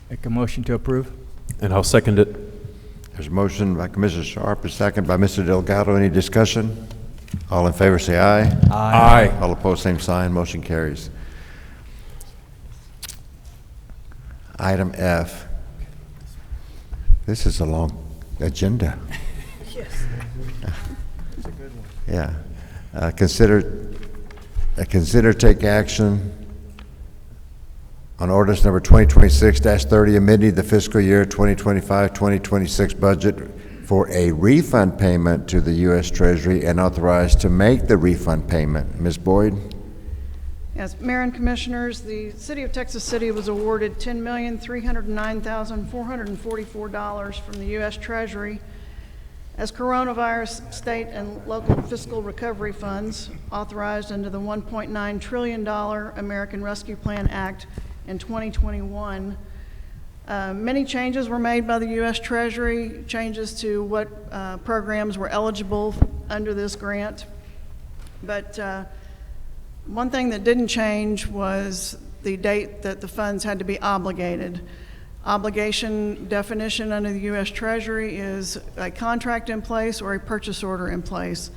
Make a motion to approve. And I'll second it. There's a motion by Commissioner Sharp, a second by Mr. Delgado. Any discussion? All in favor say aye. Aye. All opposed, same sign. Motion carries. Item F. This is a long agenda. Yes. It's a good one. Yeah. Consider take action on ordinance number 2026-30, amending the fiscal year 2025-2026 budget for a refund payment to the U.S. Treasury and authorized to make the refund payment. Ms. Boyd? Yes, Mayor and Commissioners, the City of Texas City was awarded $10,309,444 from the U.S. Treasury as coronavirus state and local fiscal recovery funds authorized under the $1.9 trillion American Rescue Plan Act in 2021. Many changes were made by the U.S. Treasury, changes to what programs were eligible under this grant. But one thing that didn't change was the date that the funds had to be obligated. Obligation definition under the U.S. Treasury is a contract in place or a purchase order in place.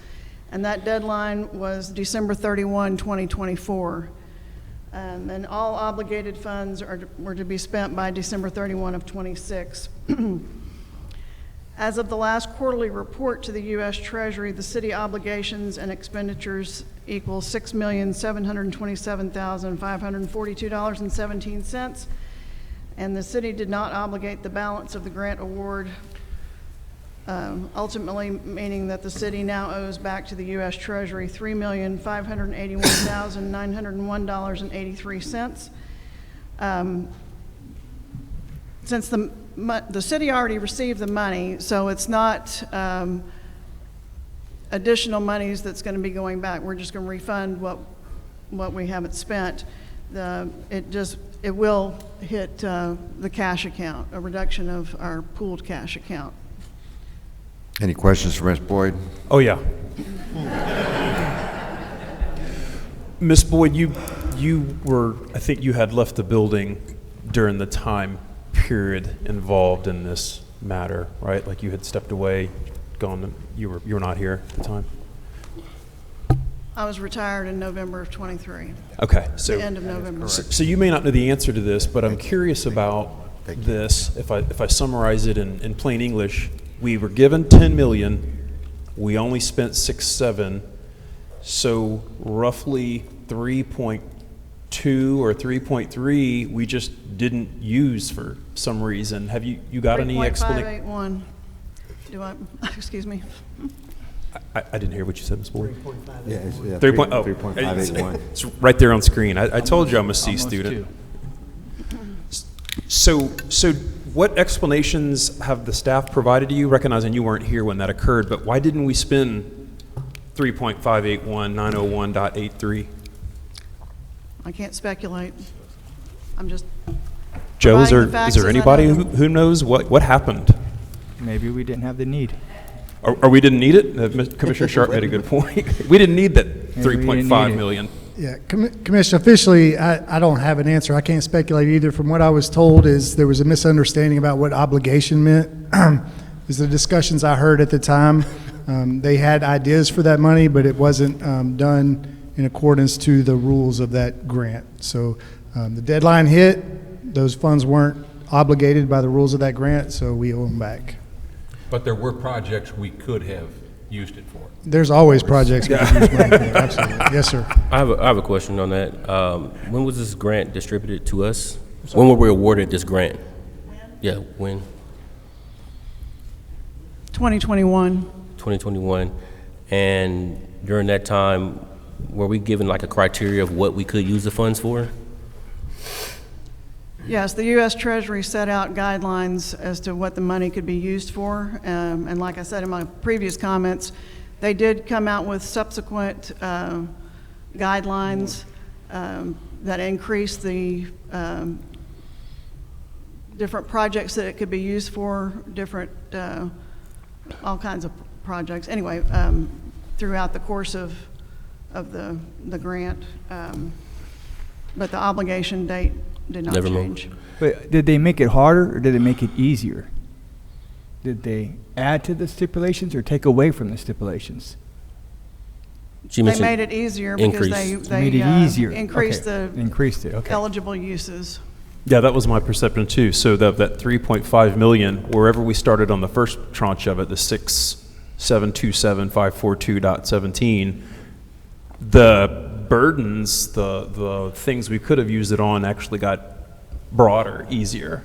And that deadline was December 31, 2024. And all obligated funds were to be spent by December 31 of 26. As of the last quarterly report to the U.S. Treasury, the city obligations and expenditures equal $6,727,542.17, and the city did not obligate the balance of the grant award, ultimately meaning that the city now owes back to the U.S. Treasury $3,581,901.83. Since the city already received the money, so it's not additional monies that's going to be going back. We're just going to refund what we haven't spent. It will hit the cash account, a reduction of our pooled cash account. Any questions for Ms. Boyd? Oh, yeah. Ms. Boyd, you were, I think you had left the building during the time period involved in this matter, right? Like you had stepped away, gone, you were not here at the time? I was retired in November of 23. Okay, so the end of November. So you may not know the answer to this, but I'm curious about this. If I summarize it in plain English, we were given $10 million, we only spent 6.7, so roughly 3.2 or 3.3 we just didn't use for some reason. Have you got any explanation? 3.581. Do I? Excuse me. I didn't hear what you said, Ms. Boyd. 3.581. It's right there on screen. I told you I'm a C student. So what explanations have the staff provided to you, recognizing you weren't here when that occurred, but why didn't we spend 3.581,901.83? I can't speculate. I'm just. Joe, is providing the facts there as I anybody know them. who knows what happened? Maybe we didn't have the need. Or we didn't need it? Commissioner Sharp made a good point. We didn't need that Maybe we didn't 3.5 need it. million. Yeah, Commissioner, officially, I don't have an answer. I can't speculate either. From what I was told is there was a misunderstanding about what obligation meant. Is the discussions I heard at the time. They had ideas for that money, but it wasn't done in accordance to the rules of that grant. So the deadline hit, those funds weren't obligated by the rules of that grant, so we owe them back. But there were projects we could have used it for. There's always projects we can use money for, absolutely. Yes, sir. I have a question on that. When was this grant distributed to us? When were we awarded this grant? Yeah, when? 2021. 2021. And during that time, were we given like a criteria of what we could use the funds for? Yes, the U.S. Treasury set out guidelines as to what the money could be used for. And like I said in my previous comments, they did come out with subsequent guidelines that increased the different projects that it could be used for, different, all kinds of projects. Anyway, throughout the course of the grant. But the obligation date did not change. But did they make it harder or did they make it easier? Did they add to the stipulations or take away from the stipulations? They made it easier because they made it easier. increased Okay. the Increased it. Okay. eligible uses. Yeah, that was my perception too. So that 3.5 million, wherever we started on the first tranche of it, the 6,727,542.17, the burdens, the things we could have used it on actually got broader, easier.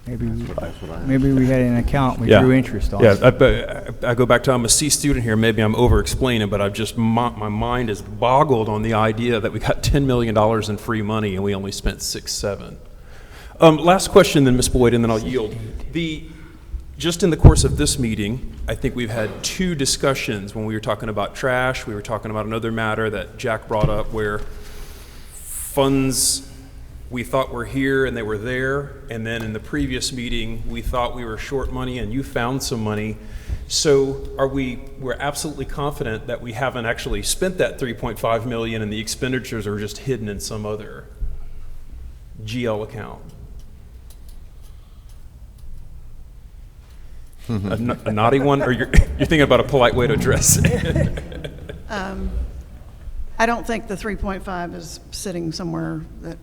Maybe we had an account we drew interest on. Yeah, I go back to, I'm a C student here, maybe I'm over-explaining, but I've just, my mind is boggled on the idea that we got $10 million in free money and we only spent 6.7. Last question then, Ms. Boyd, and then I'll yield. Just in the course of this meeting, I think we've had two discussions. When we were talking about trash, we were talking about another matter that Jack brought up where funds we thought were here and they were there, and then in the previous meeting we thought we were short money and you found some money. So we're absolutely confident that we haven't actually spent that 3.5 million and the expenditures are just hidden in some other GL account. A naughty one, or you're thinking about a polite way to address it? I don't think the 3.5 is sitting somewhere that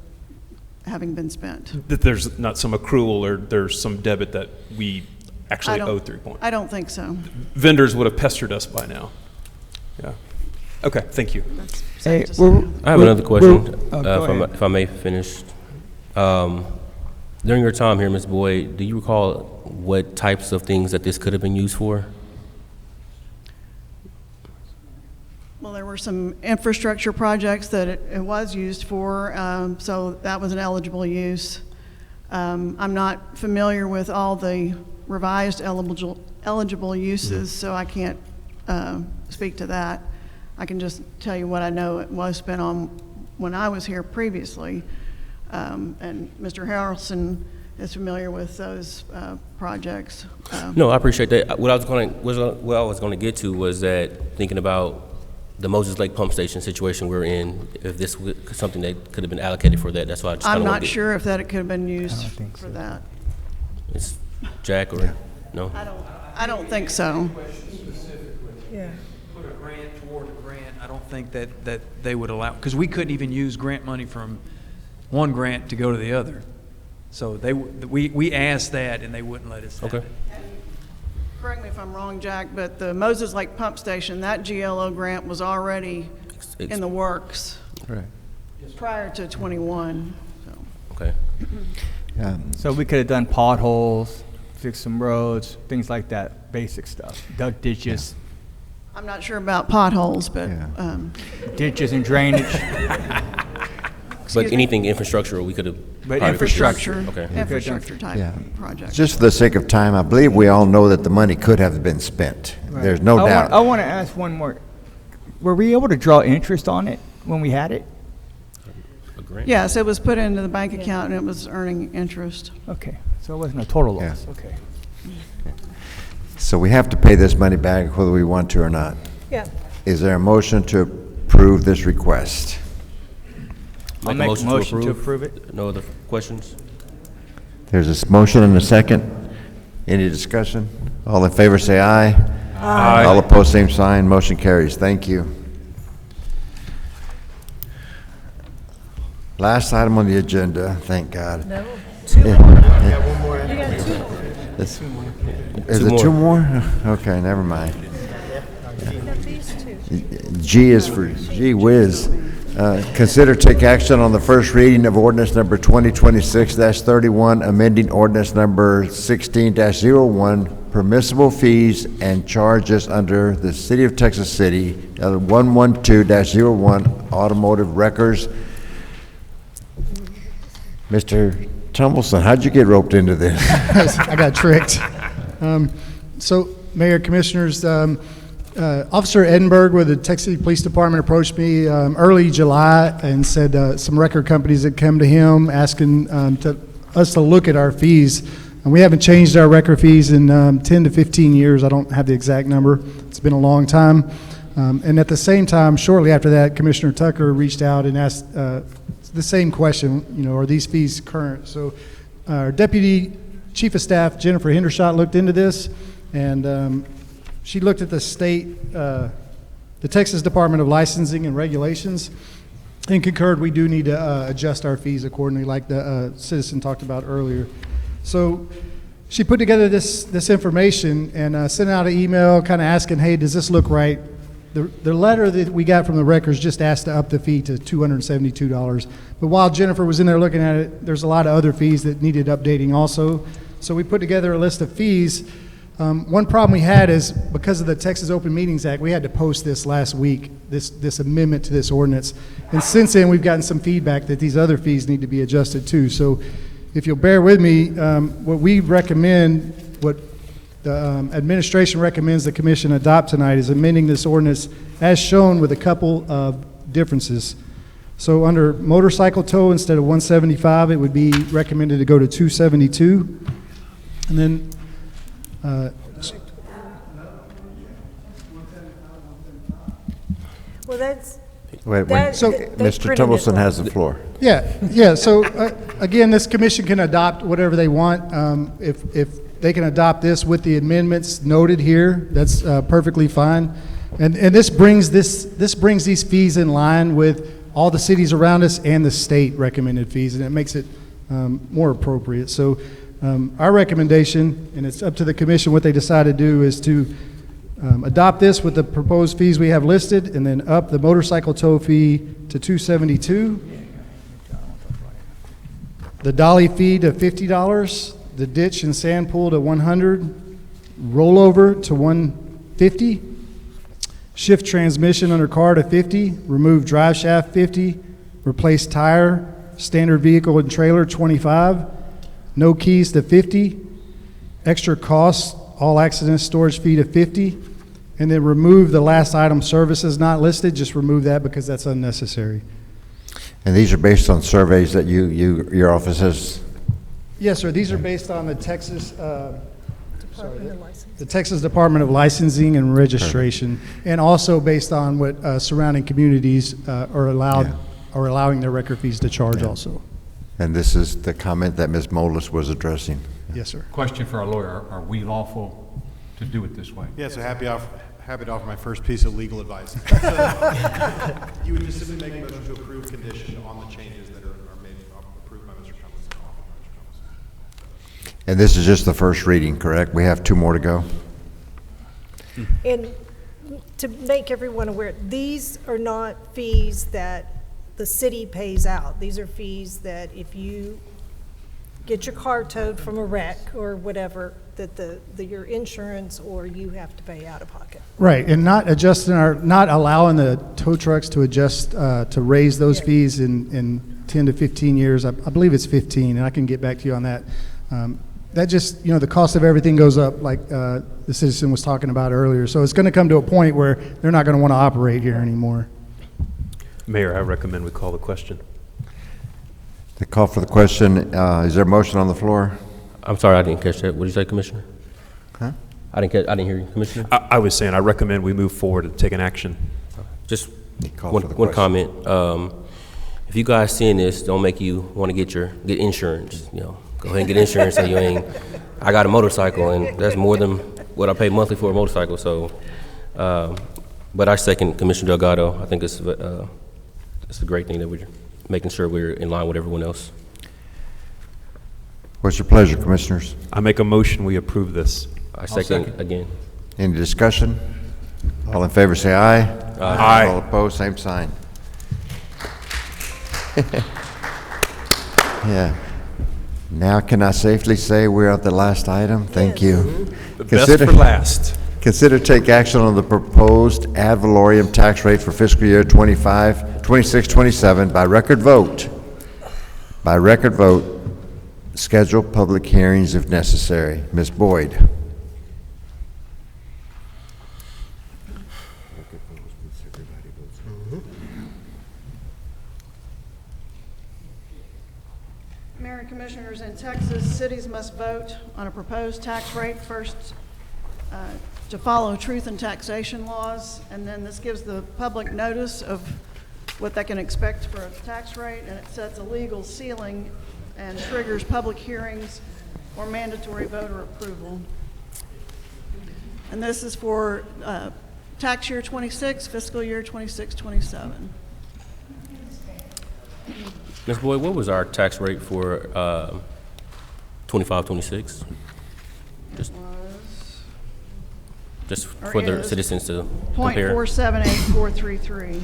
having been spent. That there's not some accrual or there's some debit that we actually owe 3 points? I don't think so. Vendors would have pestered us by now. Yeah. Okay, thank you. Hey, I have another question, go if I may finish. During your time here, Ms. Boyd, do you recall what types of things that this could have been used for? Well, there were some infrastructure projects that it was used for, so that was an eligible use. I'm not familiar with all the revised eligible uses, so I can't speak to that. I can just tell you what I know it was spent on when I was here previously. And Mr. Harrelson is familiar with those projects. No, I appreciate that. What I was going to get to was that thinking about the Moses Lake Pump Station situation we're in, if this was something that could have been allocated for that, that's why I just I'm not sure if that it could have been used for that. It's Jack or, no? I don't think so. Yeah. Put a grant toward a grant, I don't think that they would allow, because we couldn't even use grant money from one grant to go to the other. So we asked that and they wouldn't let us have it. Correct me if I'm wrong, Jack, but the Moses Lake Pump Station, that GLO grant was already in the works. Right. Prior to 21. So. Okay. So we could have done potholes, fixed some roads, things like that, basic stuff. Dug ditches. I'm not sure about potholes, but Ditches and drainage. But anything infrastructural, we could have. But infrastructure, Okay. infrastructure type project. Just for the sake of time, I believe we all know that the money could have been spent. Right. There's no doubt. I want to ask one more. Were we able to draw interest on it when we had it? Yes, it was put into the bank account and it was earning interest. Okay, so it wasn't a total loss. Okay. So we have to pay this money back whether we want to or not. Yeah. Is there a motion to approve this request? I'll make a motion to approve it. No other questions? There's a motion and a second. Any discussion? All in favor say aye. Aye. All opposed, same sign. Motion carries. Thank you. Last item on the agenda, thank God. No. Is it two more? Okay, never mind. G is for gee whiz. Consider take action on the first reading of ordinance number 2026-31, amending ordinance number 16-01, permissible fees and charges under the City of Texas City, 112-01, automotive records. Mr. Tumbleson, how'd you get roped into this? I got tricked. So, Mayor, Commissioners, Officer Edinburgh with the Texas City Police Department approached me early July and said some record companies had come to him asking us to look at our fees. And we haven't changed our record fees in 10 to 15 years. I don't have the exact number. It's been a long time. And at the same time, shortly after that, Commissioner Tucker reached out and asked the same question, are these fees current? So our Deputy Chief of Staff, Jennifer Hendershot, looked into this, and she looked at the state, the Texas Department of Licensing and Regulations, and concurred we do need to adjust our fees accordingly, like the citizen talked about earlier. So she put together this information and sent out an email kind of asking, hey, does this look right? The letter that we got from the records just asked to up the fee to $272. But while Jennifer was in there looking at it, there's a lot of other fees that needed updating also. So we put together a list of fees. One problem we had is because of the Texas Open Meetings Act, we had to post this last week, this amendment to this ordinance. And since then, we've gotten some feedback that these other fees need to be adjusted too. So if you'll bear with me, what we recommend, what the administration recommends the commission adopt tonight is amending this ordinance as shown with a couple of differences. So under motorcycle tow, instead of 175, it would be recommended to go to 272. And then Well, that's. Wait, that- so they Mr. printed it Tumbleson wrong. has the floor. Yeah. So again, this commission can adopt whatever they want. If they can adopt this with the amendments noted here, that's perfectly fine. And this brings these fees in line with all the cities around us and the state recommended fees, and it makes it more appropriate. So our recommendation, and it's up to the commission what they decide to do, is to adopt this with the proposed fees we have listed, and then up the motorcycle tow fee to $272, the dolly fee to $50, the ditch and sand pool to $100, rollover to $150, shift transmission under car to $50, remove drive shaft $50, replace tire, standard vehicle and trailer $25, no keys to $50, extra costs, all accident storage fee to $50, and then remove the last item, services not listed. Just remove that because that's unnecessary. And these are based on surveys that your office has? Yes, sir. These are based on the Texas the Texas Department of Licensing and Registration, and also based on what surrounding communities are allowing their record fees to charge also. And this is the comment that Ms. Moelis was addressing. Yes, sir. Question for our lawyer, are we lawful to do it this way? Yeah, so happy to offer my first piece of legal advice. You would just simply make a motion to approve condition on the changes that are made, approved by Mr. Cummins and offered by Mr. Cummins. And this is just the first reading, correct? We have 2 more to go? And to make everyone aware, these are not fees that the city pays out. These are fees that if you get your car towed from a wreck or whatever, that your insurance or you have to pay out of pocket. Right, and not allowing the tow trucks to adjust, to raise those fees in 10 to 15 years. I believe it's 15, and I can get back to you on that. That just, the cost of everything goes up, like the citizen was talking about earlier. So it's going to come to a point where they're not going to want to operate here anymore. Mayor, I recommend we call the question. The call for the question, is there a motion on the floor? I'm sorry, I didn't catch that. What did you say, Commissioner? Huh? I didn't hear you, Commissioner. I was saying I recommend we move forward and take an action. Just one comment. If you guys seeing this, don't make you want to get insurance. Go ahead and get insurance so you ain't. I got a motorcycle, and that's more than what I pay monthly for a motorcycle. So, but I second Commissioner Delgado. I think it's a great thing that we're making sure we're in line with everyone else. What's your pleasure, Commissioners? I make a motion we approve this. I second again. Any discussion? All in favor say aye. Aye. All opposed, same sign. Yeah. Now can I safely say we're at the last item? Thank you. The best for last. Consider take action on the proposed ad valorem tax rate for fiscal year 26-27 by record vote. By record vote. Schedule public hearings if necessary. Ms. Boyd. Mayor and Commissioners, in Texas, cities must vote on a proposed tax rate first to follow truth and taxation laws, and then this gives the public notice of what they can expect for a tax rate, and it sets a legal ceiling and triggers public hearings or mandatory voter approval. And this is for tax year 26, fiscal year 26-27. Ms. Boyd, what was our tax rate for 25-26? Just for the citizens to compare. 0.478433.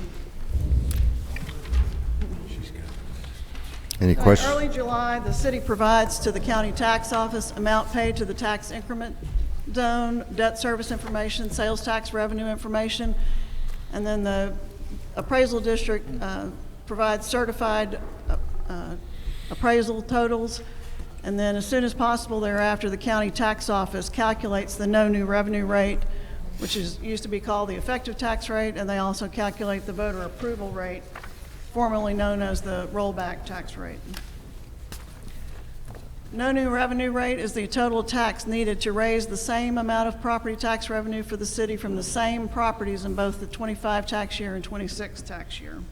Any questions? Early July, the city provides to the county tax office amount paid to the tax increment zone, debt service information, sales tax revenue information, and then the appraisal district provides certified appraisal totals, and then as soon as possible thereafter, the county tax office calculates the no new revenue rate, which used to be called the effective tax rate, and they also calculate the voter approval rate, formerly known as the rollback tax rate. No new revenue rate is the total tax needed to raise the same amount of property tax revenue for the city from the same properties in both the 25 tax year and 26 tax year.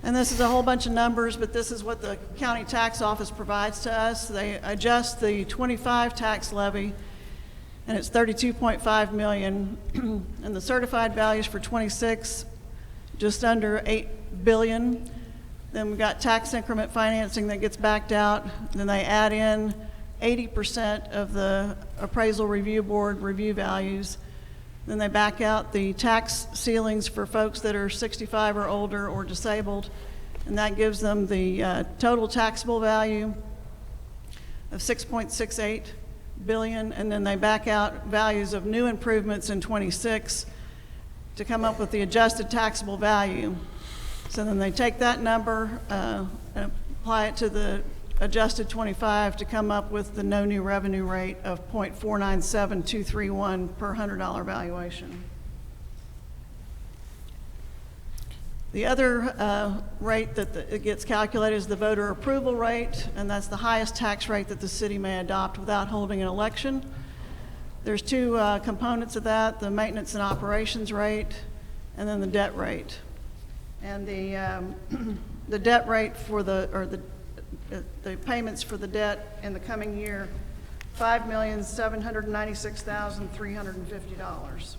And this is a whole bunch of numbers, but this is what the county tax office provides to us. They adjust the 25 tax levy, and it's $32.5 million, and the certified values for 26 just under 8 billion. Then we've got tax increment financing that gets backed out. Then they add in 80% of the appraisal review board review values. Then they back out the tax ceilings for folks that are 65 or older or disabled, and that gives them the total taxable value of 6.68 billion, and then they back out values of new improvements in 26 to come up with the adjusted taxable value. So then they take that number and apply it to the adjusted 25 to come up with the no new revenue rate of 0.497231 per $100 valuation. The other rate that it gets calculated is the voter approval rate, and that's the highest tax rate that the city may adopt without holding an election. There's two components of that, the maintenance and operations rate and then the debt rate. And the debt rate for the payments for the debt in the coming year, $5,796,350.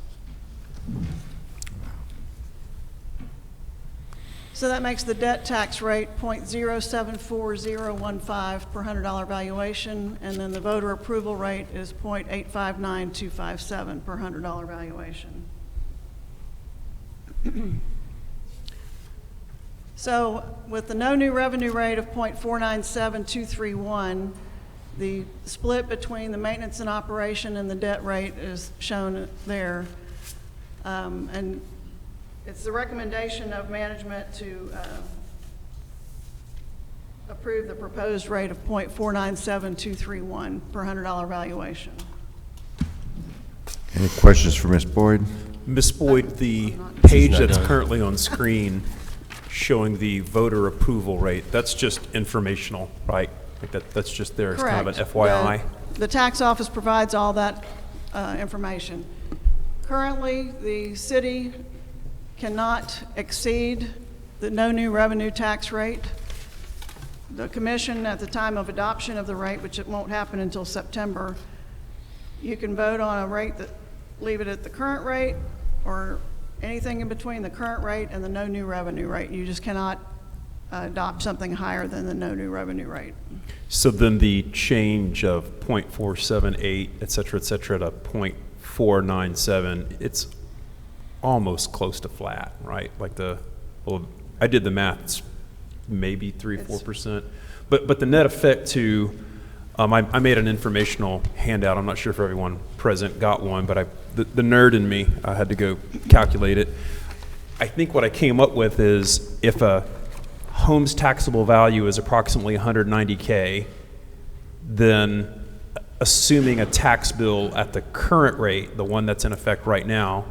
So that makes the debt tax rate 0.074015 per $100 valuation, and then the voter approval rate is 0.859257 per $100 valuation. So with the no new revenue rate of 0.497231, the split between the maintenance and operation and the debt rate is shown there. And it's the recommendation of management to approve the proposed rate of 0.497231 per $100 valuation. Any questions for Ms. Boyd? Ms. Boyd, the page that's currently on screen showing the voter approval rate, that's just informational, right? Like that's just there as kind of an FYI? The tax office provides all that information. Currently, the city cannot exceed the no new revenue tax rate. The commission, at the time of adoption of the rate, which it won't happen until September, you can vote on a rate that leave it at the current rate or anything in between the current rate and the no new revenue rate. You just cannot adopt something higher than the no new revenue rate. So then the change of 0.478, et cetera, to 0.497, it's almost close to flat, right? Like well, I did the math, it's maybe 3-4%. But the net effect to, I made an informational handout. I'm not sure if everyone present got one, but the nerd in me, I had to go calculate it. I think what I came up with is if a home's taxable value is approximately $190K, then assuming a tax bill at the current rate, the one that's in effect right now,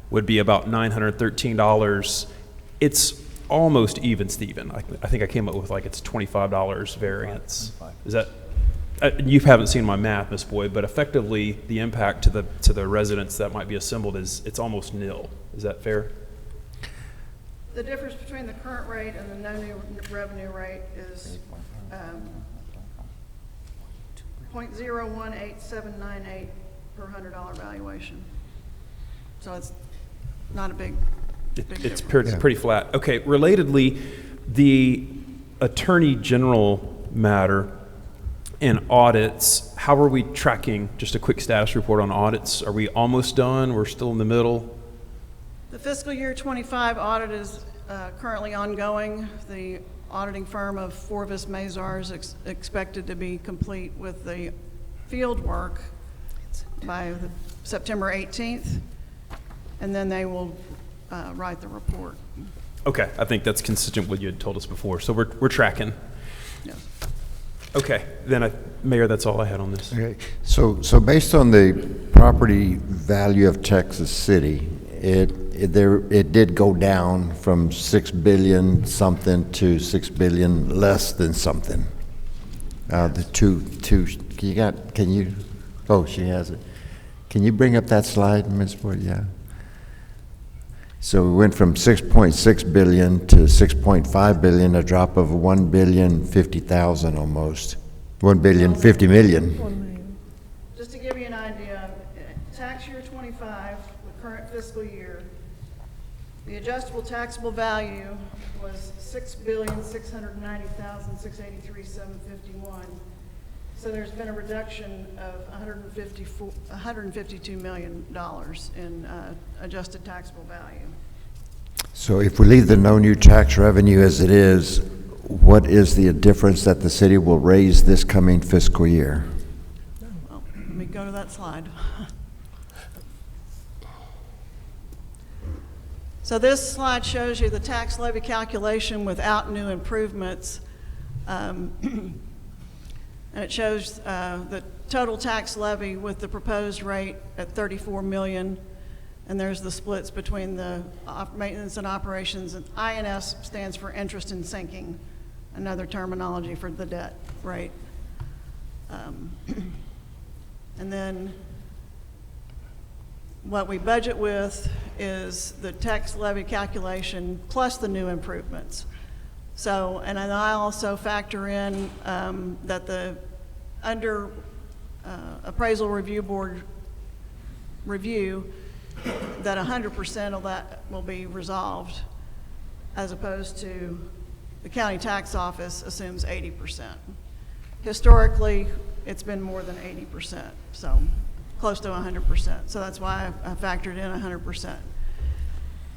would be about $913. It's almost even, Steven. I think I came up with like it's $25 variance. Is that? You haven't seen my math, Ms. Boyd, but effectively the impact to the residents that might be assembled it's almost nil. Is that fair? The difference between the current rate and the no new revenue rate is 0.018798 per $100 valuation. So it's not a big it's pretty flat. Okay, relatedly, the Attorney General matter and audits, how are we tracking? Just a quick status report on audits. Are we almost done? We're still in the middle? The fiscal year 25 audit is currently ongoing. The auditing firm of Forvis Mazar is expected to be complete with the field work by September 18th, and then they will write the report. Okay, I think that's consistent with what you had told us before. So we're tracking. Yes. Okay, then Mayor, that's all I had on this. Okay, so based on the property value of Texas City, it did go down from 6 billion something to 6 billion less than something. The two, can you, oh, she has it. Can you bring up that slide, Ms. Boyd? Yeah. So we went from 6.6 billion to 6.5 billion, a drop of 1,050,000 almost. 1,050,000,000. Just to give you an idea, tax year 25, the current fiscal year, The adjustable taxable value was $6,690,683,751. So there's been a reduction of $152 million in adjusted taxable value. So if we leave the no new tax revenue as it is, what is the difference that the city will raise this coming fiscal year? Well, let me go to that slide. So this slide shows you the tax levy calculation without new improvements. And it shows the total tax levy with the proposed rate at $34 million. And there's the splits between the maintenance and operations. And INS stands for interest and sinking, another terminology for the debt rate. And then what we budget with is the tax levy calculation plus the new improvements. So, and then I also factor in that the under appraisal review board review, that 100% of that will be resolved, as opposed to the county tax office assumes 80%. Historically, it's been more than 80%, so close to 100%. So that's why I factored in 100%.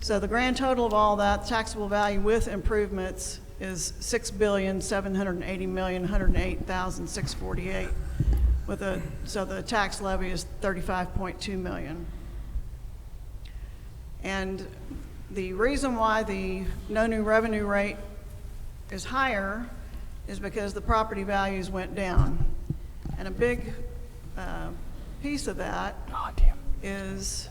So the grand total of all that, taxable value with improvements, is $6,780,108,648. So the tax levy is $35.2 million. And the reason why the no new revenue rate is higher is because the property values went down. And a big piece of that is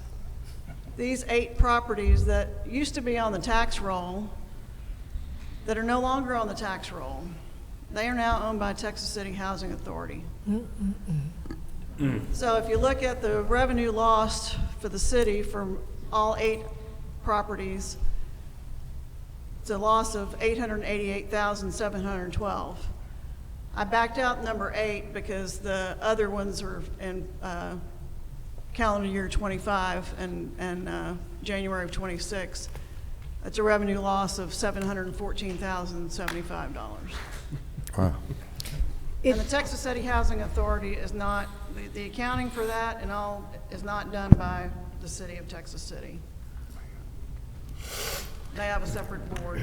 these 8 properties that used to be on the tax roll that are no longer on the tax roll. They are now owned by Texas City Housing Authority. So if you look at the revenue lost for the city from all 8 properties, it's a loss of $888,712. I backed out number 8 because the other ones are in calendar year 25 and January of 26. It's a revenue loss of $714,075. Wow. And the Texas City Housing Authority is not, the accounting for that and all is not done by the city of Texas City. They have a separate board.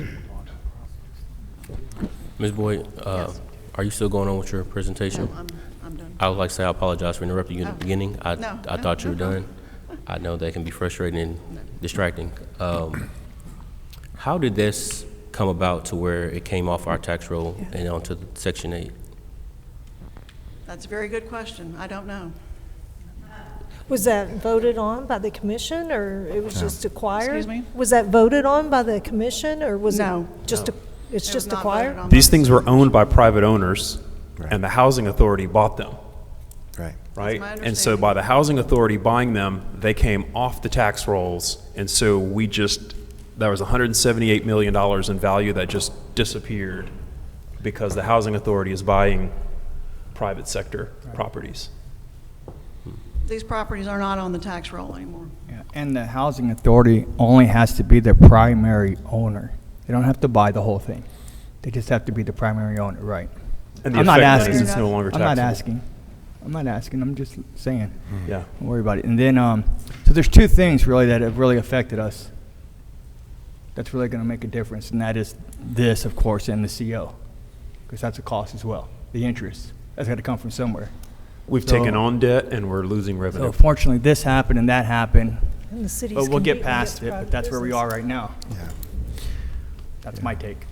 Ms. Boyd, Yes. are you still going on with your presentation? No, I'm done. I would like to say I apologize for interrupting you in the beginning. I No, thought you were no. done. I know that can be frustrating and distracting. How did this come about to where it came off our tax roll and onto the Section 8? That's a very good question. I don't know. Was that voted on by the commission, or it was just acquired? Excuse me? Was that voted on by the commission, or was No. it just, it's It was just not acquired? voted on. These things were owned by private owners, and the housing authority bought them. Right. Right? my And so by the housing authority buying them, they came off the tax rolls, and so there was $178 million in value that just disappeared because the housing authority is buying private sector properties. These properties are not on the tax roll anymore. Yeah, and the housing authority only has to be the primary owner. They don't have to buy the whole thing. They just have to be the primary owner, right? And the I'm not effect asking. is it's no longer I'm not taxable. asking. I'm just saying. Yeah. Don't worry about it. And then, so there's 2 things really that have really affected us. That's really going to make a difference, and that is this, of course, and the CO, because that's a cost as well. The interest that's got to come from somewhere. We've So- taken on debt and we're losing revenue. So fortunately, this happened and that happened. And the city's But we'll get competing past against it, but private that's where we business. are right now. Yeah. That's my take.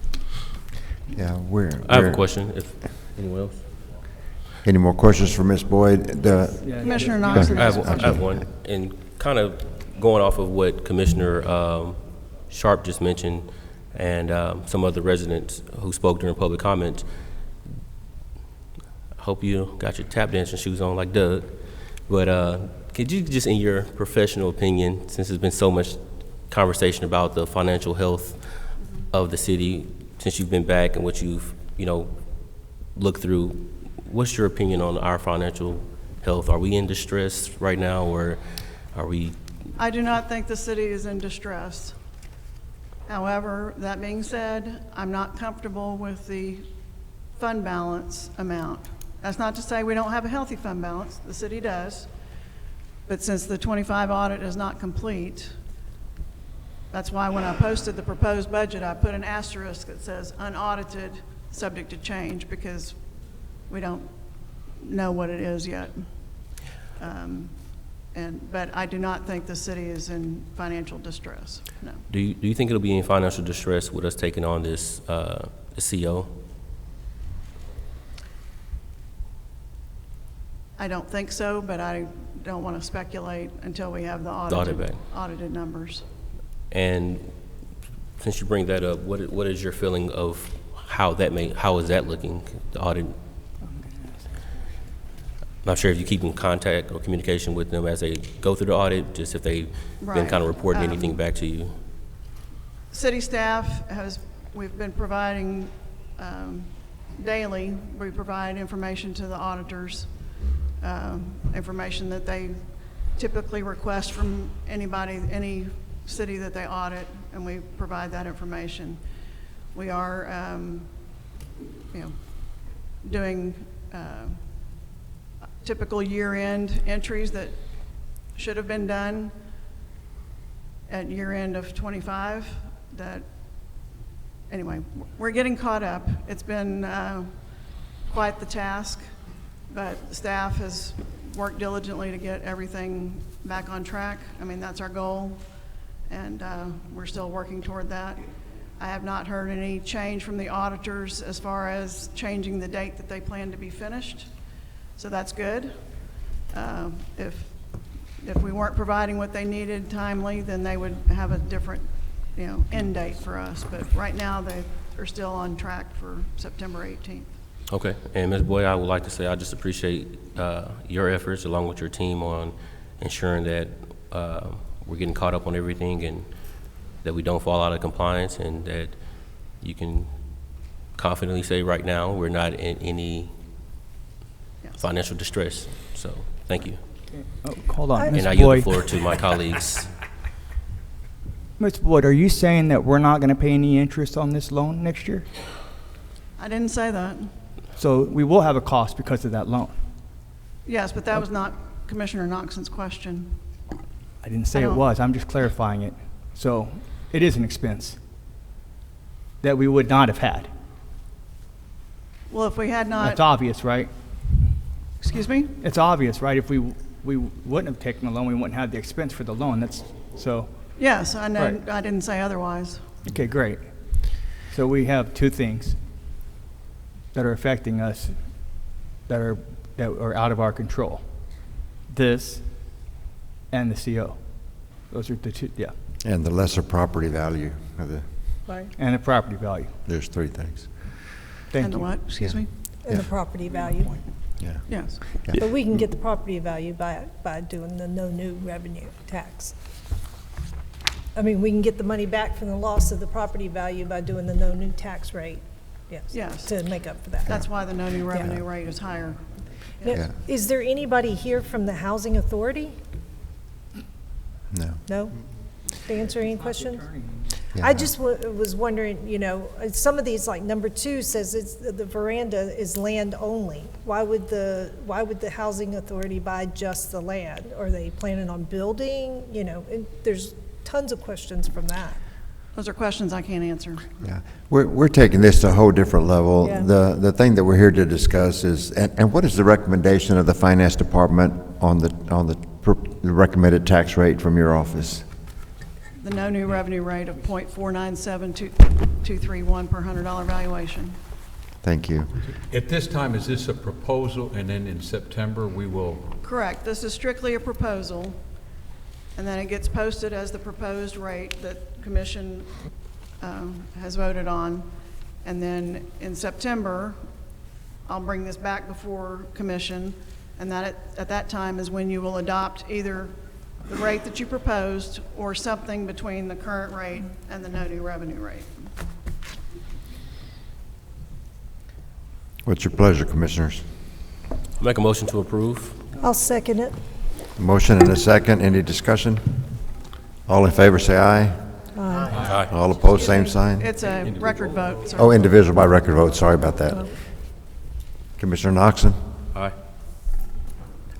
Yeah, I have a question, if anyone else? Any more questions for Ms. Boyd? Commissioner Knox has a I have one, and kind of going off of what Commissioner Sharp just mentioned, and some other residents who spoke during public comment. I hope you got your tap dancing shoes on like Doug, but could you just, in your professional opinion, since there's been so much conversation about the financial health of the city since you've been back and what you've, looked through, what's your opinion on our financial health? Are we in distress right now, or are we? I do not think the city is in distress. However, that being said, I'm not comfortable with the fund balance amount. That's not to say we don't have a healthy fund balance, the city does, but since the 25 audit is not complete, that's why when I posted the proposed budget, I put an asterisk that says unaudited, subject to change, because we don't know what it is yet. But I do not think the city is in financial distress, no. Do you think it'll be in financial distress with us taking on this, the CO? I don't think so, but I don't want to speculate until we have the audit back. audited numbers. And since you bring that up, what is your feeling of how is that looking, the audit? Not sure if you keep in contact or communication with them as they go through the audit, just if they've been Right. kind of reporting anything back to you. City staff we've been providing daily, we provide information to the auditors, information that they typically request from any city that they audit, and we provide that information. We are, doing typical year-end entries that should have been done at year-end of 25. Anyway, we're getting caught up. It's been quite the task, but staff has worked diligently to get everything back on track. I mean, that's our goal, and we're still working toward that. I have not heard any change from the auditors as far as changing the date that they plan to be finished, so that's good. If we weren't providing what they needed timely, then they would have a different, end date for us. But right now, they are still on track for September 18th. Okay, and Ms. Boyd, I would like to say I just appreciate your efforts along with your team on ensuring that we're getting caught up on everything and that we don't fall out of compliance, and that you can confidently say right now we're not in any financial distress. So, thank you. Oh, hold on, And Ms. I yield the Boyd. floor to my colleagues. Ms. Boyd, are you saying that we're not going to pay any interest on this loan next year? I didn't say that. So we will have a cost because of that loan? Yes, but that was not Commissioner Knoxon's question. I didn't say it was. I'm just clarifying it. So it is an expense that we would not have had. Well, if we had not. That's obvious, right? Excuse me? It's obvious, right? If we wouldn't have taken the loan, we wouldn't have the expense for the loan. That's so. Yes, I know. Right. I didn't say otherwise. Okay, great. So we have two things that are affecting us that are out of our control. This and the CO. Those are the two, yeah. And the lesser property value of the, Right. And the property value. there's three things. Thank And the you. what? Excuse me? And the property value. Yeah. Yes. But we can get the property value by doing the no new revenue tax. I mean, we can get the money back from the loss of the property value by doing the no new tax rate. Yes. To make up for that. That's why the no new Yeah. revenue rate is higher. Now, Yeah. is there anybody here from the Housing Authority? No. No? To answer any questions? Yeah. I just was wondering, some of these, like number 2 says the veranda is land only. Why would the Housing Authority buy just the land? Are they planning on building? There's tons of questions from that. Those are questions I can't answer. Yeah, we're taking this to a whole different level. Yeah. The thing that we're here to discuss is, and what is the recommendation of the Finance Department on the recommended tax rate from your office? The no new revenue rate of 0.497231 per $100 valuation. Thank you. At this time, is this a proposal, and then in September, we will, Correct. This is strictly a proposal, and then it gets posted as the proposed rate that Commission has voted on. And then in September, I'll bring this back before Commission, and that at that time is when you will adopt either the rate that you proposed or something between the current rate and the no new revenue rate. What's your pleasure, Commissioners? Make a motion to approve. I'll second it. Motion and a second. Any discussion? All in favor, say aye. Aye. Aye. Aye. All opposed, same sign. It's a record vote, sir. Oh, individual by record vote, sorry about that. Commissioner Knoxon? Aye.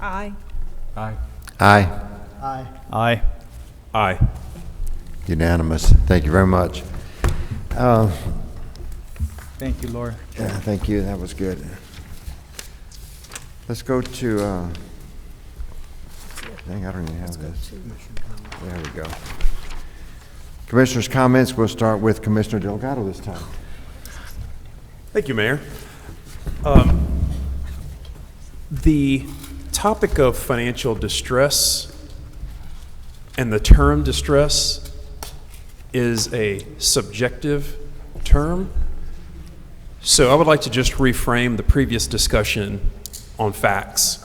Aye. Aye. Aye. Aye. Aye. Aye. Unanimous. Thank you very much. Thank you, Laura. Yeah, thank you, that was good. Let's go to, dang, I don't even have this. There we go. Commissioners' comments, we'll start with Commissioner Delgado this time. Thank you, Mayor. The topic of financial distress and the term distress is a subjective term. So I would like to just reframe the previous discussion on facts.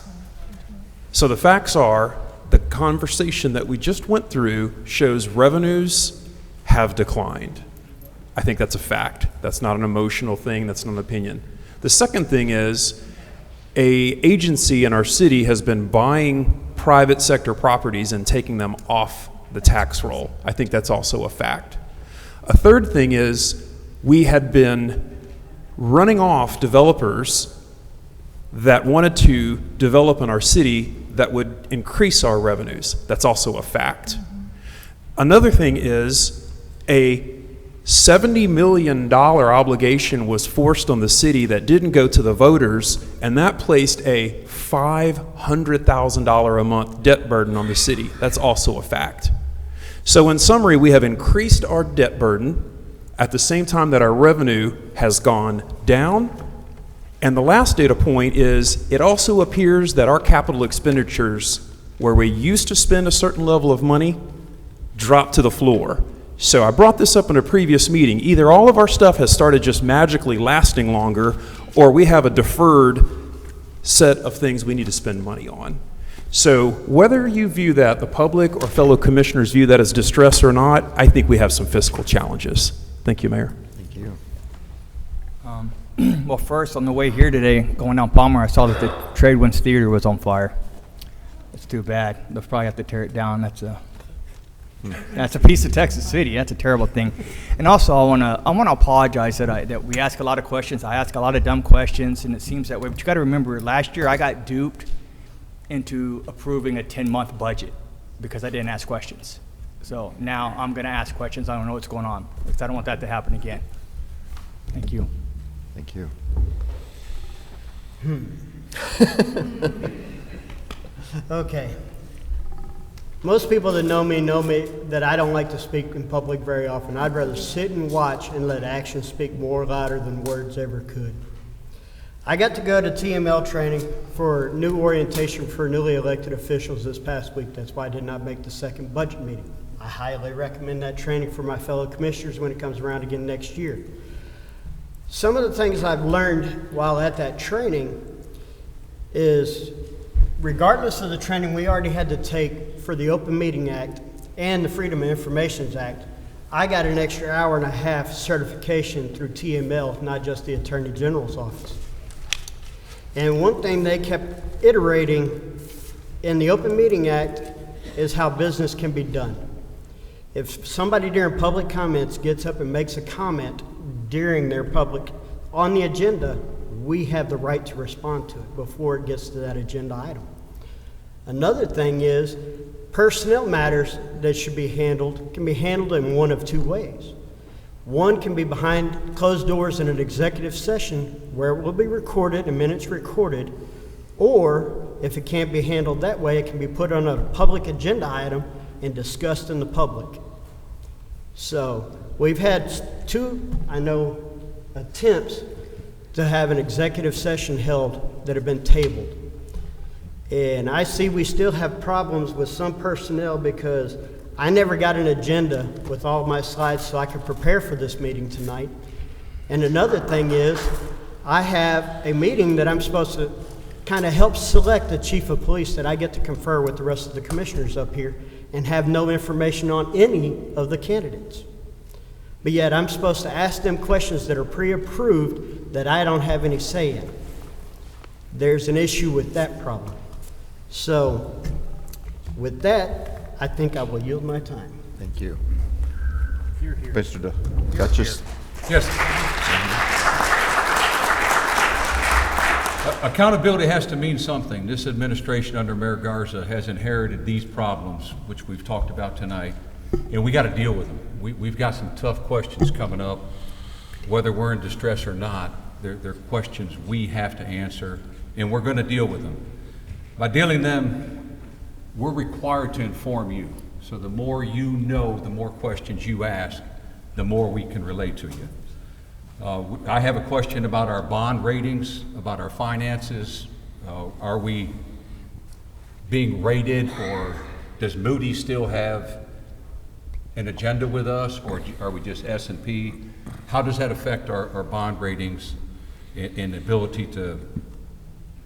So the facts are, the conversation that we just went through shows revenues have declined. I think that's a fact. That's not an emotional thing. That's not an opinion. The second thing is, a agency in our city has been buying private sector properties and taking them off the tax roll. I think that's also a fact. A third thing is, we had been running off developers that wanted to develop in our city that would increase our revenues. That's also a fact. Another thing is, a $70 million obligation was forced on the city that didn't go to the voters, and that placed a $500,000 a month debt burden on the city. That's also a fact. So in summary, we have increased our debt burden at the same time that our revenue has gone down. And the last data point is, it also appears that our capital expenditures, where we used to spend a certain level of money, dropped to the floor. So I brought this up in a previous meeting. Either all of our stuff has started just magically lasting longer, or we have a deferred set of things we need to spend money on. So whether you view that, the public or fellow commissioners view that as distress or not, I think we have some fiscal challenges. Thank you, Mayor. Thank you. Well, first, on the way here today, going down Palmer, I saw that the Trade Winds Theater was on fire. It's too bad. They'll probably have to tear it down. That's a piece of Texas City. That's a terrible thing. And also, I wanna apologize that we ask a lot of questions. I ask a lot of dumb questions, and it seems that way. But you got to remember, last year I got duped into approving a 10-month budget because I didn't ask questions. So now I'm going to ask questions. I don't know what's going on because I don't want that to happen again. Thank you. Thank you. Okay. Most people that know me that I don't like to speak in public very often. I'd rather sit and watch and let actions speak more louder than words ever could. I got to go to TML training for new orientation for newly elected officials this past week. That's why I did not make the second budget meeting. I highly recommend that training for my fellow commissioners when it comes around again next year. Some of the things I've learned while at that training is, regardless of the training we already had to take for the Open Meeting Act and the Freedom of Information Act, I got an extra hour and a half certification through TML, not just the Attorney General's office. And one thing they kept iterating in the Open Meeting Act is how business can be done. If somebody during public comments gets up and makes a comment during their public on the agenda, we have the right to respond to it before it gets to that agenda item. Another thing is, personnel matters that should be handled can be handled in one of two ways. One can be behind closed doors in an executive session where it will be recorded and minutes recorded, or if it can't be handled that way, it can be put on a public agenda item and discussed in the public. So we've had two, attempts to have an executive session held that have been tabled. And I see we still have problems with some personnel because I never got an agenda with all my slides so I could prepare for this meeting tonight. And another thing is, I have a meeting that I'm supposed to kind of help select the chief of police that I get to confer with the rest of the commissioners up here and have no information on any of the candidates. But yet I'm supposed to ask them questions that are pre-approved that I don't have any say in. There's an issue with that problem. So with that, I think I will yield my time. Thank you. If you're here. Mr. Duchess. Yes. Accountability has to mean something. This administration under Mayor Garza has inherited these problems, which we've talked about tonight, and we got to deal with them. We've got some tough questions coming up, whether we're in distress or not. They're questions we have to answer, and we're going to deal with them. By dealing them, we're required to inform you. So the more you know, the more questions you ask, the more we can relate to you. I have a question about our bond ratings, about our finances. Are we being rated, or does Moody's still have an agenda with us, or are we just S&P? How does that affect our bond ratings and the ability to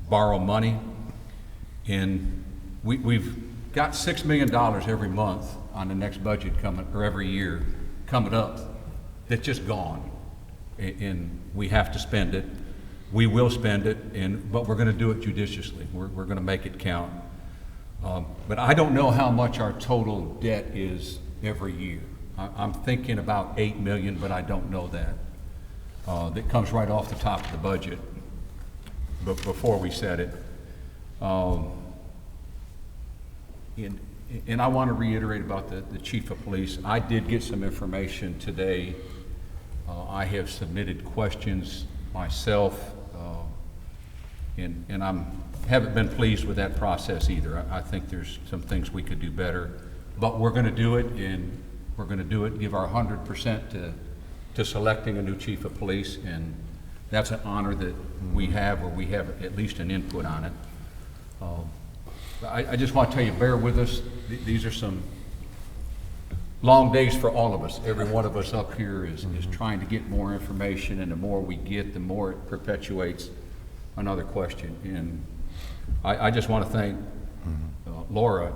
borrow money? And we've got $6 million every month on the next budget coming, or every year coming up, that's just gone. And we have to spend it. We will spend it, but we're going to do it judiciously. We're going to make it count. But I don't know how much our total debt is every year. I'm thinking about $8 million, but I don't know that. That comes right off the top of the budget, but before we set it. And I want to reiterate about the chief of police. I did get some information today. I have submitted questions myself, and haven't been pleased with that process either. I think there's some things we could do better, but we're going to do it, and we're going to do it, give our 100% to selecting a new chief of police, and that's an honor that we have, or we have at least an input on it. I just want to tell you, bear with us. These are some long days for all of us. Every one of us up here is trying to get more information, and the more we get, the more it perpetuates another question. And I just want to thank Laura.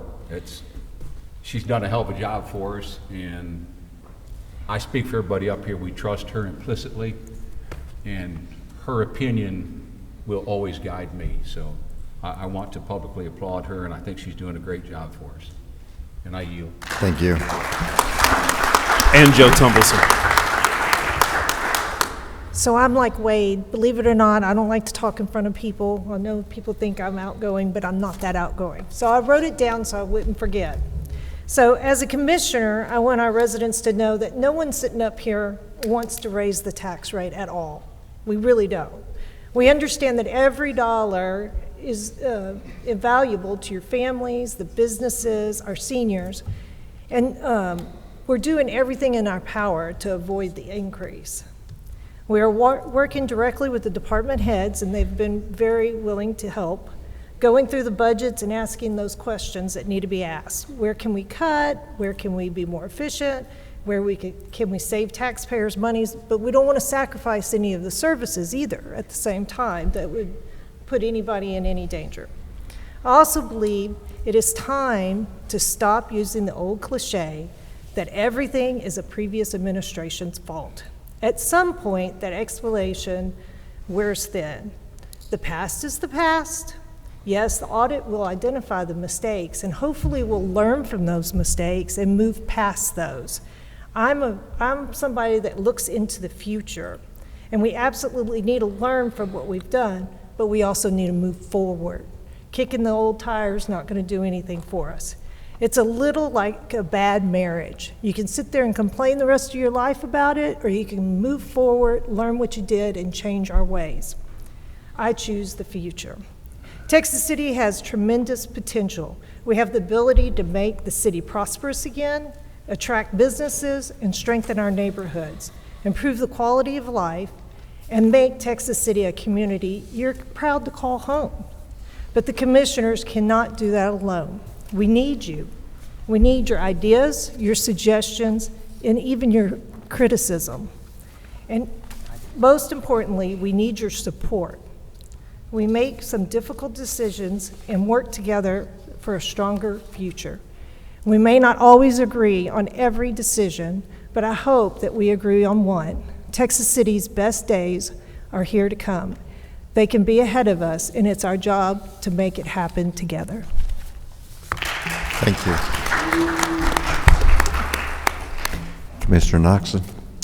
She's done a hell of a job for us, and I speak for everybody up here. We trust her implicitly, and her opinion will always guide me. So I want to publicly applaud her, and I think she's doing a great job for us. And I yield. Thank you. And Joe Tumbleson. So I'm like Wade. Believe it or not, I don't like to talk in front of people. I know people think I'm outgoing, but I'm not that outgoing. So I wrote it down so I wouldn't forget. So as a commissioner, I want our residents to know that no one sitting up here wants to raise the tax rate at all. We really don't. We understand that every dollar is invaluable to your families, the businesses, our seniors, and we're doing everything in our power to avoid the increase. We are working directly with the department heads, and they've been very willing to help, going through the budgets and asking those questions that need to be asked. Where can we cut? Where can we be more efficient? Where can we save taxpayers' monies? But we don't want to sacrifice any of the services either at the same time that would put anybody in any danger. I also believe it is time to stop using the old cliche that everything is a previous administration's fault. At some point, that explanation wears thin. The past is the past. Yes, the audit will identify the mistakes, and hopefully we'll learn from those mistakes and move past those. I'm somebody that looks into the future, and we absolutely need to learn from what we've done, but we also need to move forward. Kicking the old tires not going to do anything for us. It's a little like a bad marriage. You can sit there and complain the rest of your life about it, or you can move forward, learn what you did, and change our ways. I choose the future. Texas City has tremendous potential. We have the ability to make the city prosperous again, attract businesses, and strengthen our neighborhoods, improve the quality of life, and make Texas City a community you're proud to call home. But the commissioners cannot do that alone. We need you. We need your ideas, your suggestions, and even your criticism. And most importantly, we need your support. We make some difficult decisions and work together for a stronger future. We may not always agree on every decision, but I hope that we agree on one. Texas City's best days are here to come. They can be ahead of us, and it's our job to make it happen together. Thank you. Mr. Knoxon.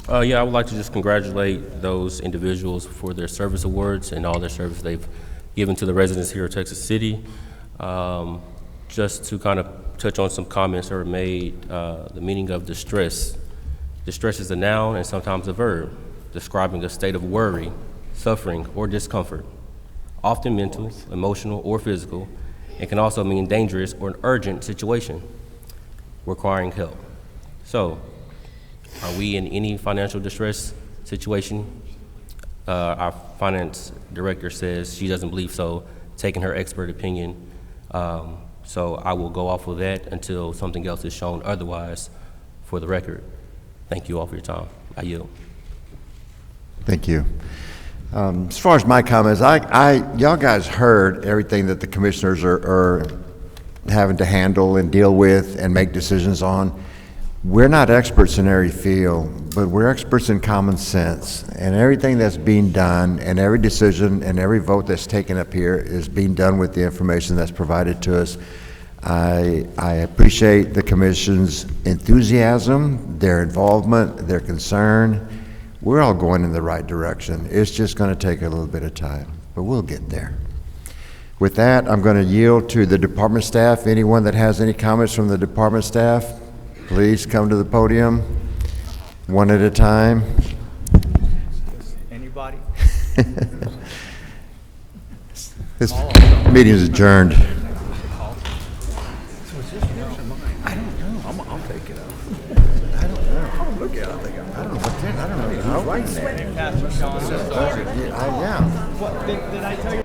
Yeah, I would like to just congratulate those individuals for their service awards and all their service they've given to the residents here of Texas City. Just to kind of touch on some comments that were made, the meaning of distress. Distress is a noun and sometimes a verb, describing a state of worry, suffering, or discomfort, often mental, emotional, or physical, and can also mean dangerous or an urgent situation requiring help. So, are we in any financial distress situation? Our finance director says she doesn't believe so, taking her expert opinion. So I will go off of that until something else is shown otherwise for the record. Thank you all for your time. I yield. Thank you. As far as my comments, y'all guys heard everything that the commissioners are having to handle and deal with and make decisions on. We're not experts in every field, but we're experts in common sense. And everything that's being done and every decision and every vote that's taken up here is being done with the information that's provided to us. I appreciate the commission's enthusiasm, their involvement, their concern. We're all going in the right direction. It's just going to take a little bit of time, but we'll get there. With that, I'm going to yield to the department staff. Anyone that has any comments from the department staff, please come to the podium, one at a time. Anybody? This meeting is adjourned. I don't know. I'll take it up. I don't know. I'll look at it. I don't know what's in. I don't know. I'll write that. Pastor Sean, Yeah. What, did I tell you?